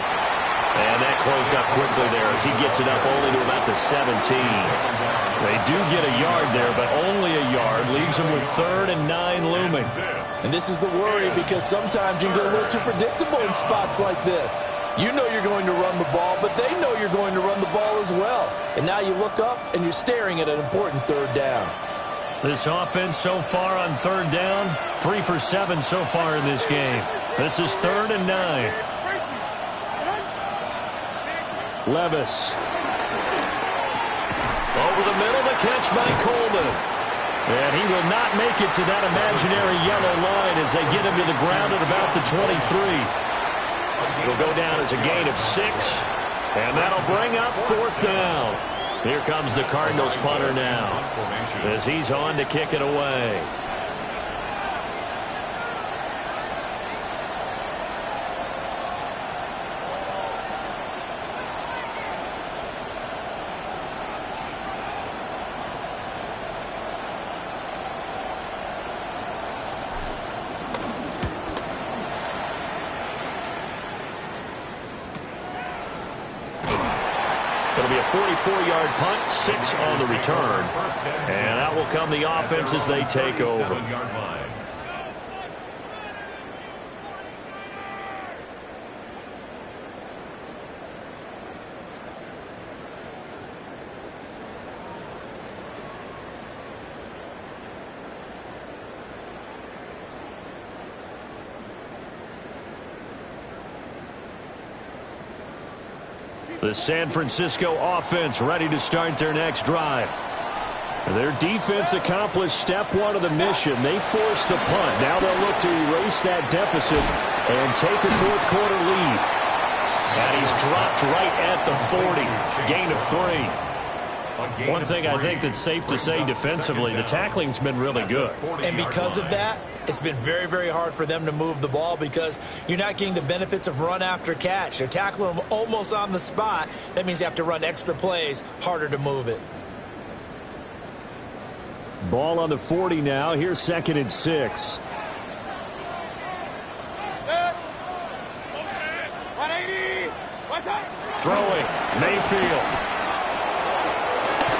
And that closed up quickly there as he gets it up only to about the 17. They do get a yard there, but only a yard. Leaves them with 3rd and 9 looming. And this is the worry, because sometimes you can get a little too predictable in spots like this. You know you're going to run the ball, but they know you're going to run the ball as well. And now you look up and you're staring at an important 3rd down. This offense so far on 3rd down, 3 for 7 so far in this game. This is 3rd and 9. Levis. Over the middle, the catch by Coleman. And he will not make it to that imaginary yellow line as they get him to the ground at about the 23. It'll go down as a gain of 6. And that'll bring up 4th down. Here comes the Cardinals punter now as he's on to kick it away. It'll be a 44-yard punt, 6 on the return. And out will come the offense as they take over. The San Francisco offense ready to start their next drive. Their defense accomplished step 1 of the mission. They forced the punt. Now they'll look to erase that deficit and take a 4th quarter lead. And he's dropped right at the 40. Gain of 3. One thing I think that's safe to say defensively, the tackling's been really good. And because of that, it's been very, very hard for them to move the ball because you're not getting the benefits of run after catch. They're tackling them almost on the spot. That means you have to run extra plays, harder to move it. Ball on the 40 now. Here's 2nd and 6. Throwing, Mayfield.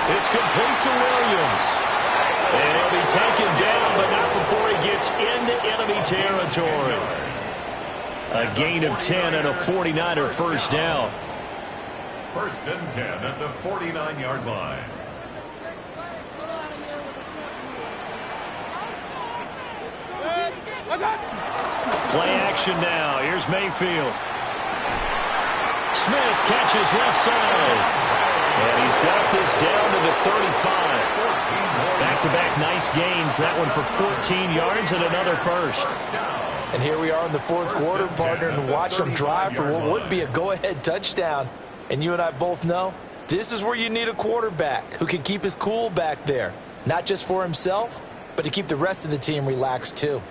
It's complete to Williams. And he'll be taken down, but not before he gets into enemy territory. A gain of 10 and a 49er first down. 1st and 10 at the 49-yard line. Play action now. Here's Mayfield. Smith catches left side. And he's got this down to the 35. Back-to-back nice gains. That one for 14 yards and another first. And here we are in the 4th quarter, partner, and watch them drive for what would be a go-ahead touchdown. And you and I both know this is where you need a quarterback who can keep his cool back there. Not just for himself, but to keep the rest of the team relaxed too.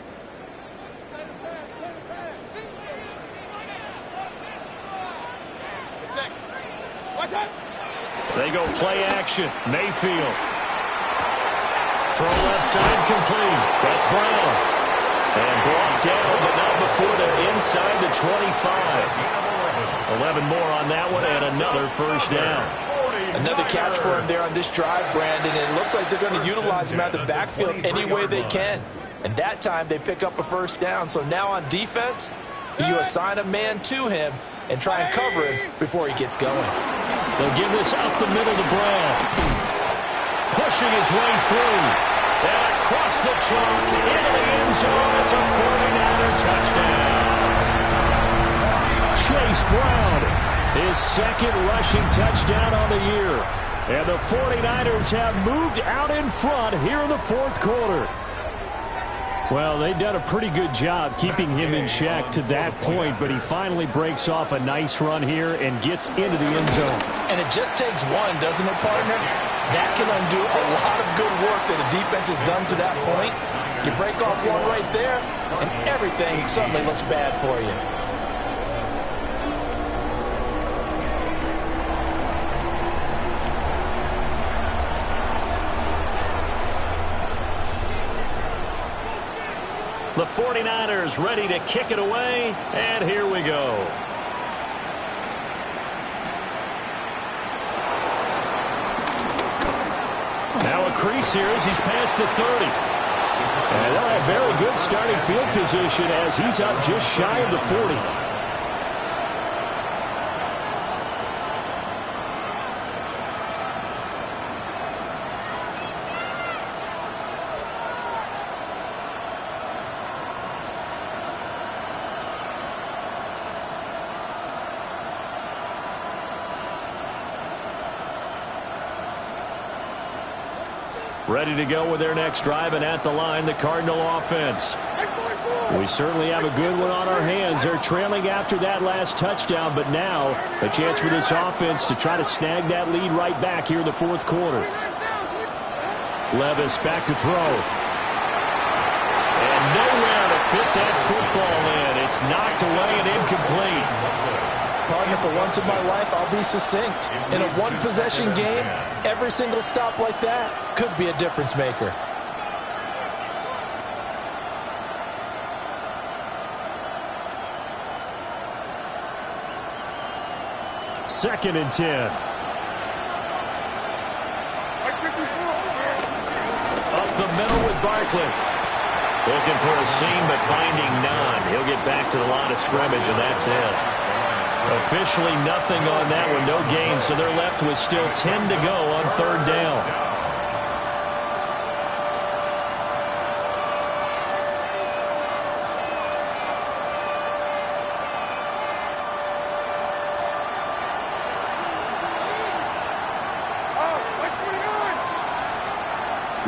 They go play action. Mayfield. Throw left side complete. That's Brown. And blocked down, but not before they're inside the 25. 11 more on that one, and another first down. Another catch for him there on this drive, Brandon. And it looks like they're going to utilize him out of the backfield any way they can. And that time they pick up a first down. So now on defense, do you assign a man to him and try and cover him before he gets going? They'll give this up the middle to Brown. Pushing his way through. And across the chalk into the end zone. It's a 49er touchdown. Chase Brown, his second rushing touchdown on the year. And the 49ers have moved out in front here in the fourth quarter. Well, they've done a pretty good job keeping him in check to that point, but he finally breaks off a nice run here and gets into the end zone. And it just takes one, doesn't it, partner? That can undo a lot of good work that a defense has done to that point. You break off one right there, and everything suddenly looks bad for you. The 49ers ready to kick it away, and here we go. Now a crease here as he's past the 30. And they'll have very good starting field position as he's up just shy of the 40. Ready to go with their next drive, and at the line, the Cardinal offense. We certainly have a good one on our hands. They're trailing after that last touchdown, but now a chance for this offense to try to snag that lead right back here in the fourth quarter. Levis back to throw. And nowhere to fit that football in. It's knocked away and incomplete. Partner, for once in my life, I'll be succinct. In a one-possession game, every single stop like that could be a difference maker. Second and 10. Up the middle with Barkley. Looking for a seam, but finding none. He'll get back to the line of scrimmage, and that's it. Officially nothing on that one, no gain, so they're left with still 10 to go on third down.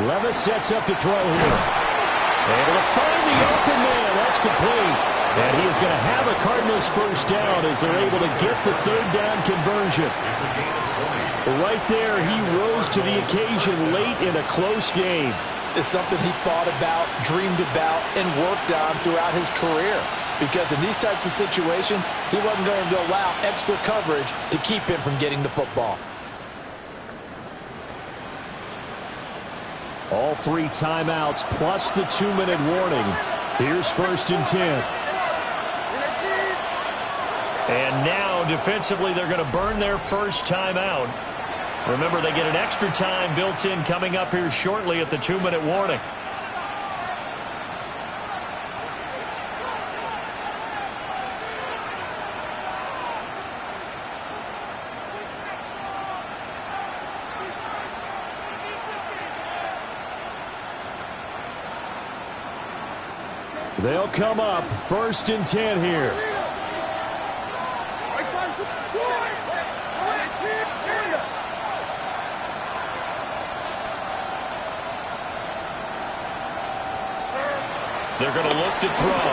Levis sets up to throw here. Able to find the open man. That's complete. And he is going to have a Cardinals first down as they're able to get the third down conversion. Right there, he rose to the occasion late in a close game. It's something he thought about, dreamed about, and worked on throughout his career. Because in these types of situations, he wasn't going to allow extra coverage to keep him from getting the football. All three timeouts plus the 2-minute warning. Here's first and 10. And now, defensively, they're going to burn their first timeout. Remember, they get an extra time built in coming up here shortly at the 2-minute warning. They'll come up first and 10 here. They're going to look to throw.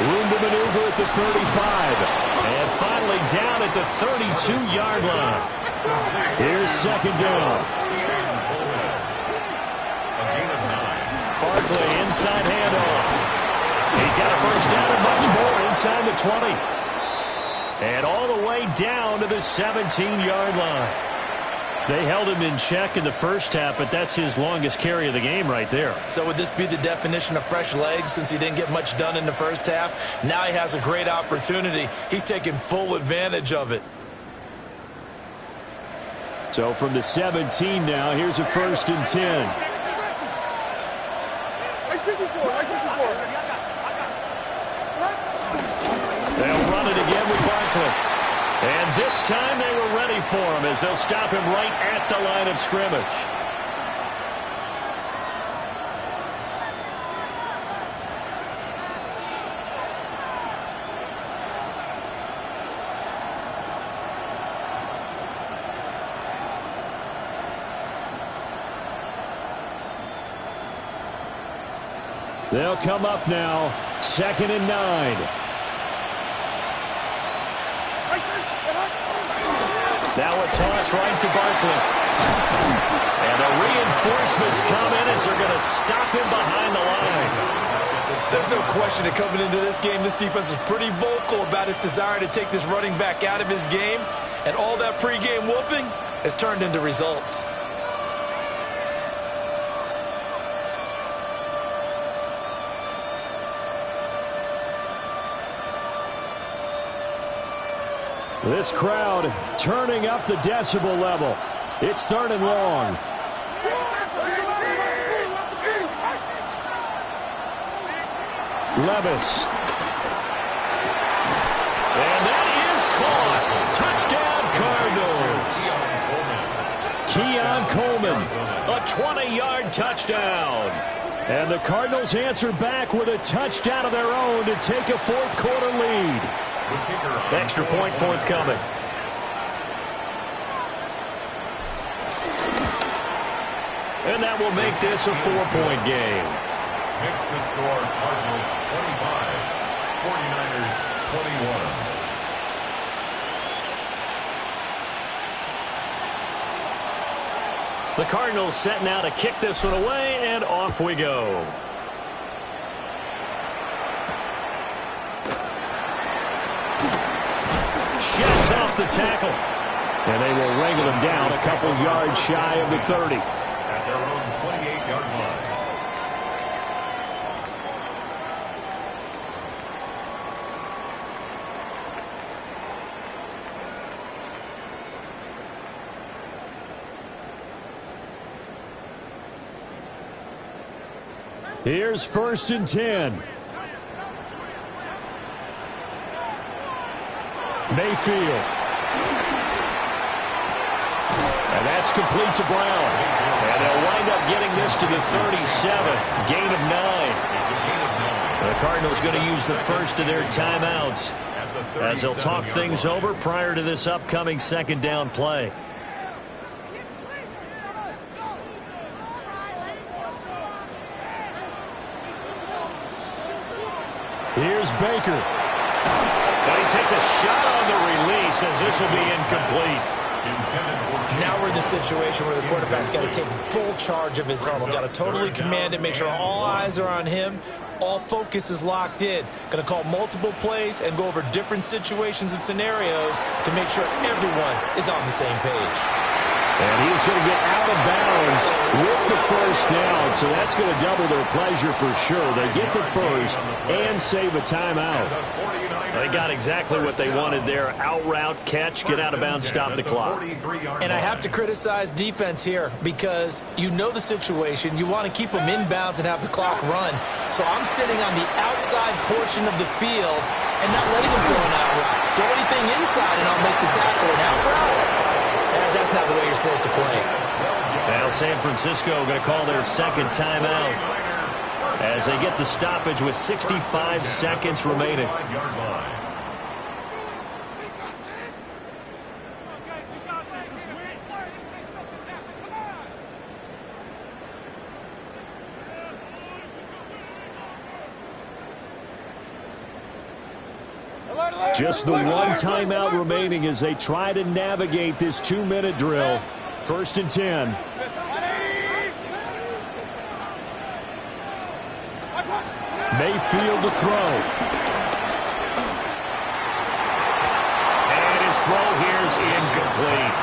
Room to maneuver at the 35. And finally down at the 32-yard line. Here's second down. Barkley, inside handoff. He's got a first down and much more inside the 20. And all the way down to the 17-yard line. They held him in check in the first half, but that's his longest carry of the game right there. So would this be the definition of fresh legs since he didn't get much done in the first half? Now he has a great opportunity. He's taking full advantage of it. So from the 17 now, here's a 1st and 10. They'll run it again with Barkley. And this time they were ready for him as they'll stop him right at the line of scrimmage. They'll come up now, 2nd and 9. Now a toss right to Barkley. And the reinforcements come in as they're going to stop him behind the line. There's no question that coming into this game, this defense was pretty vocal about its desire to take this running back out of his game. And all that pregame whooping has turned into results. This crowd turning up the decibel level. It's 3rd and long. Levis. And that is caught. Touchdown, Cardinals. Keon Coleman, a 20-yard touchdown. And the Cardinals answer back with a touchdown of their own to take a 4th quarter lead. Extra point forthcoming. And that will make this a 4-point game. Makes the score Cardinals 25, 49ers 21. The Cardinals set now to kick this one away, and off we go. Sheds off the tackle. And they will wrangle him down a couple yards shy of the 30. At their own 28-yard line. Here's 1st and 10. Mayfield. And that's complete to Brown. And they'll wind up getting this to the 37. Gain of 9. The Cardinals going to use the first of their timeouts as they'll talk things over prior to this upcoming 2nd down play. Here's Baker. But he takes a shot on the release as this will be incomplete. Now we're in the situation where the quarterback's got to take full charge of his huddle. Got to totally command it, make sure all eyes are on him. All focus is locked in. Going to call multiple plays and go over different situations and scenarios to make sure everyone is on the same page. And he's going to get out of bounds with the 1st down, so that's going to double their pleasure for sure. They get the 1st and save a timeout. They got exactly what they wanted there. Out route, catch, get out of bounds, stop the clock. And I have to criticize defense here because you know the situation. You want to keep them inbounds and have the clock run. So I'm sitting on the outside portion of the field and not letting them throw an out route. Throw anything inside and I'll make the tackle. An out route? That's not the way you're supposed to play. Now San Francisco going to call their 2nd timeout as they get the stoppage with 65 seconds remaining. Just the 1 timeout remaining as they try to navigate this 2-minute drill. 1st and 10. Mayfield to throw. And his throw here is incomplete.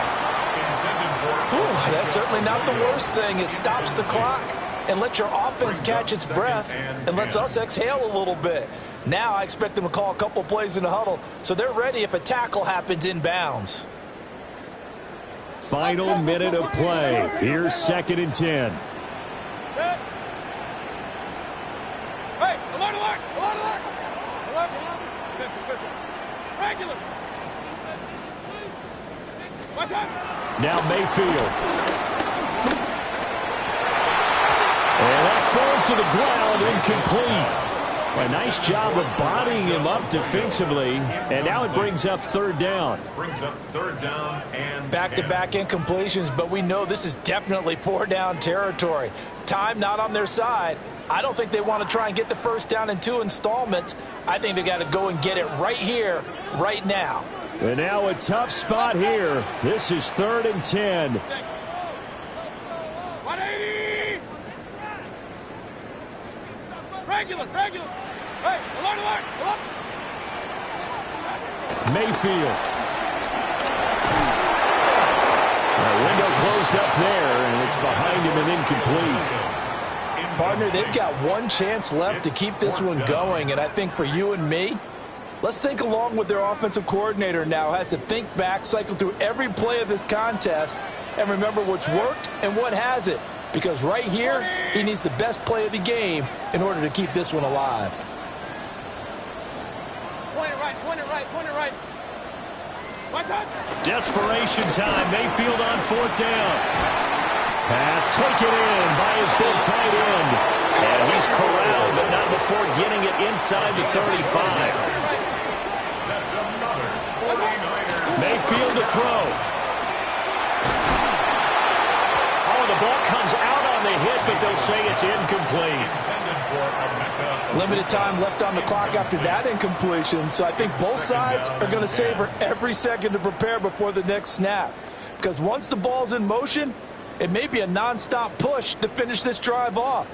Intended for That's certainly not the worst thing. It stops the clock and lets your offense catch its breath and lets us exhale a little bit. Now I expect them to call a couple plays in the huddle so they're ready if a tackle happens inbounds. Final minute of play. Here's 2nd and 10. Hey, alert, alert, alert, alert. Alert, regular. Watch out. Now Mayfield. And that falls to the ground, incomplete. A nice job of bodying him up defensively. And now it brings up 3rd down. Brings up 3rd down and Back-to-back incompletions, but we know this is definitely 4-down territory. Time not on their side. I don't think they want to try and get the 1st down in 2 installments. I think they got to go and get it right here, right now. And now a tough spot here. This is 3rd and 10. 180. Regular. Hey, alert, alert, alert. Mayfield. The window closed up there, and it's behind him and incomplete. Partner, they've got one chance left to keep this one going, and I think for you and me, let's think along with their offensive coordinator now. Has to think back, cycle through every play of this contest, and remember what's worked and what hasn't. Because right here, he needs the best play of the game in order to keep this one alive. Point it right. Watch out. Desperation time. Mayfield on 4th down. Pass taken in by his big tight end. And he's corralled, but not before getting it inside the 35. that's another 49er. Mayfield to throw. Oh, the ball comes out on the hit, but they'll say it's incomplete. Intended for Emeka. Limited time left on the clock after that incompletion, so I think both sides are going to savor every second to prepare before the next snap. Because once the ball's in motion, it may be a nonstop push to finish this drive off.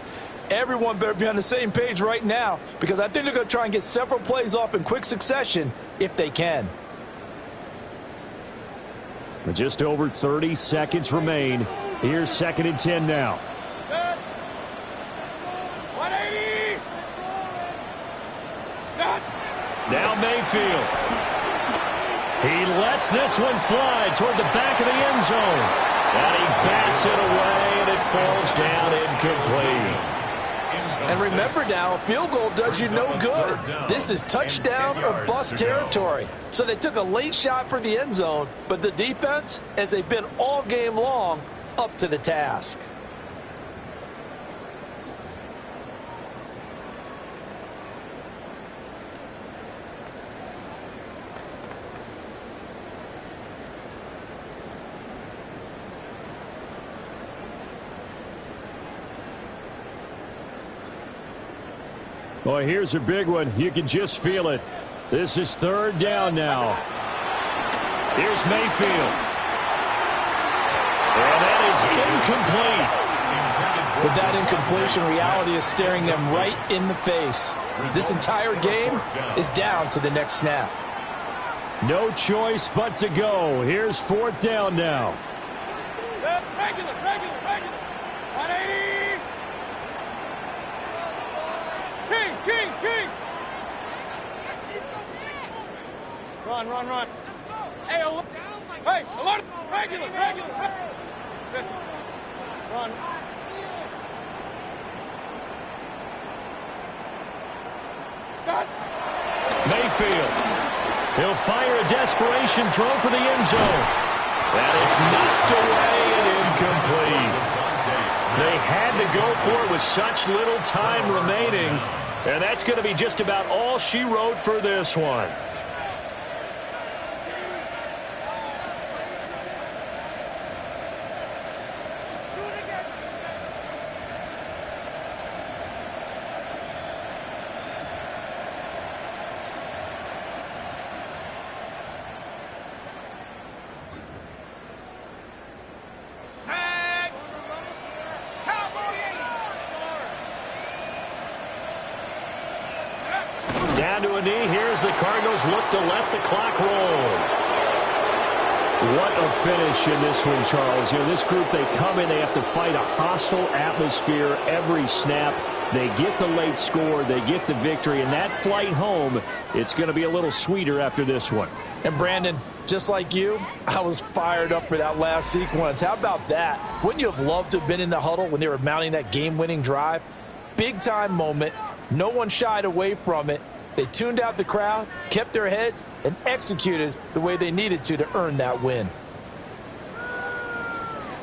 Everyone better be on the same page right now, because I think they're going to try and get several plays off in quick succession if they can. With just over 30 seconds remain. Here's 2nd and 10 now. 180. Stop. Now Mayfield. He lets this one fly toward the back of the end zone. And he bats it away, and it falls down incomplete. And remember now, a field goal does you no good. This is touchdown or bust territory. So they took a late shot for the end zone, but the defense, as they've been all game long, up to the task. Boy, here's a big one. You can just feel it. This is 3rd down now. Here's Mayfield. And that is incomplete. With that incompletion, reality is staring them right in the face. This entire game is down to the next snap. No choice but to go. Here's 4th down now. Regular. 180. Kings. Run. Hey, alert. Regular. Run. Scott. Mayfield. He'll fire a desperation throw for the end zone. And it's knocked away and incomplete. They had to go for it with such little time remaining. And that's going to be just about all she wrote for this one. Down to a knee. Here's the Cardinals look to let the clock roll. What a finish in this one, Charles. You know, this group, they come in, they have to fight a hostile atmosphere every snap. They get the late score, they get the victory, and that flight home, it's going to be a little sweeter after this one. And Brandon, just like you, I was fired up for that last sequence. How about that? Wouldn't you have loved to have been in the huddle when they were mounting that game-winning drive? Big-time moment. No one shied away from it. They tuned out the crowd, kept their heads, and executed the way they needed to earn that win.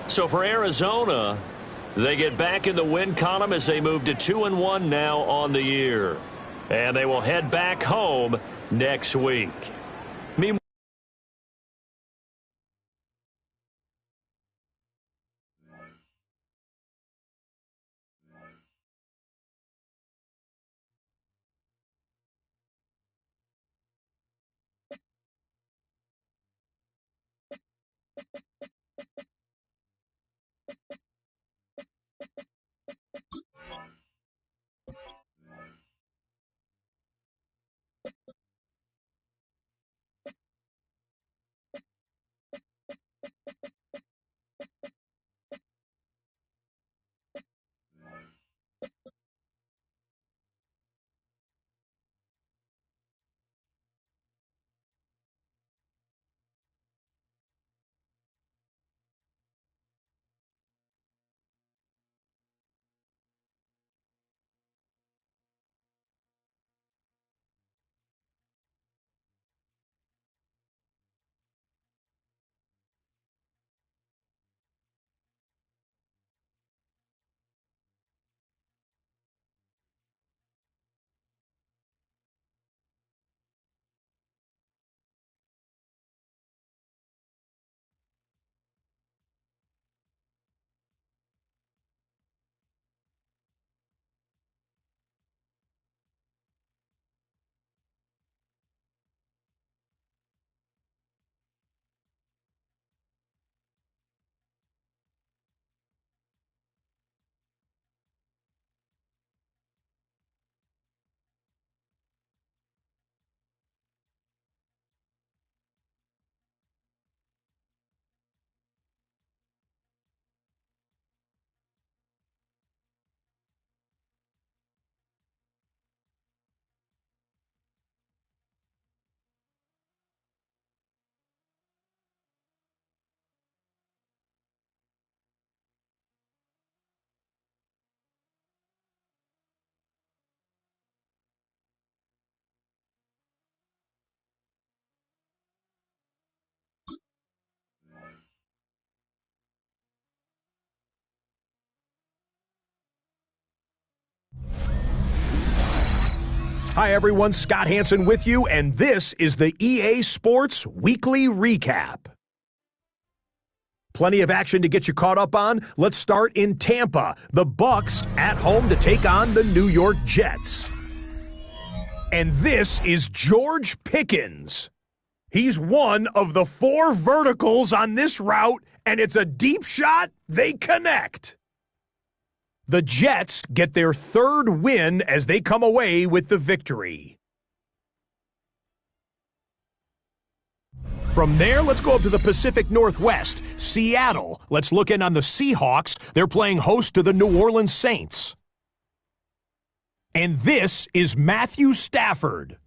So for Arizona, they get back in the win column as they move to 2-1 now on the year. And they will head back home next week. Meanwhile, Hi, everyone. Scott Hansen with you, and this is the EA Sports Weekly Recap. Plenty of action to get you caught up on. Let's start in Tampa. The Bucks at home to take on the New York Jets. And this is George Pickens. He's one of the 4 verticals on this route, and it's a deep shot. They connect. The Jets get their 3rd win as they come away with the victory. From there, let's go up to the Pacific Northwest, Seattle. Let's look in on the Seahawks. They're playing host to the New Orleans Saints. And this is Matthew Stafford.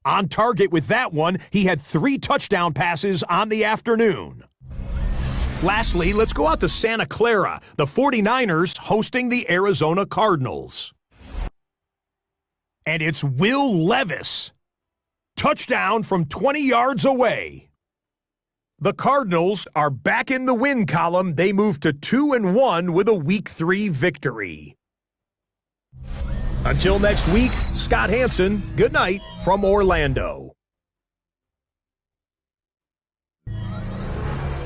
On target with that one, he had 3 touchdown passes on the afternoon. Lastly, let's go out to Santa Clara, the 49ers hosting the Arizona Cardinals. And it's Will Levis. Touchdown from 20 yards away. The Cardinals are back in the win column. They move to 2-1 with a Week 3 victory. Until next week, Scott Hansen, good night from Orlando.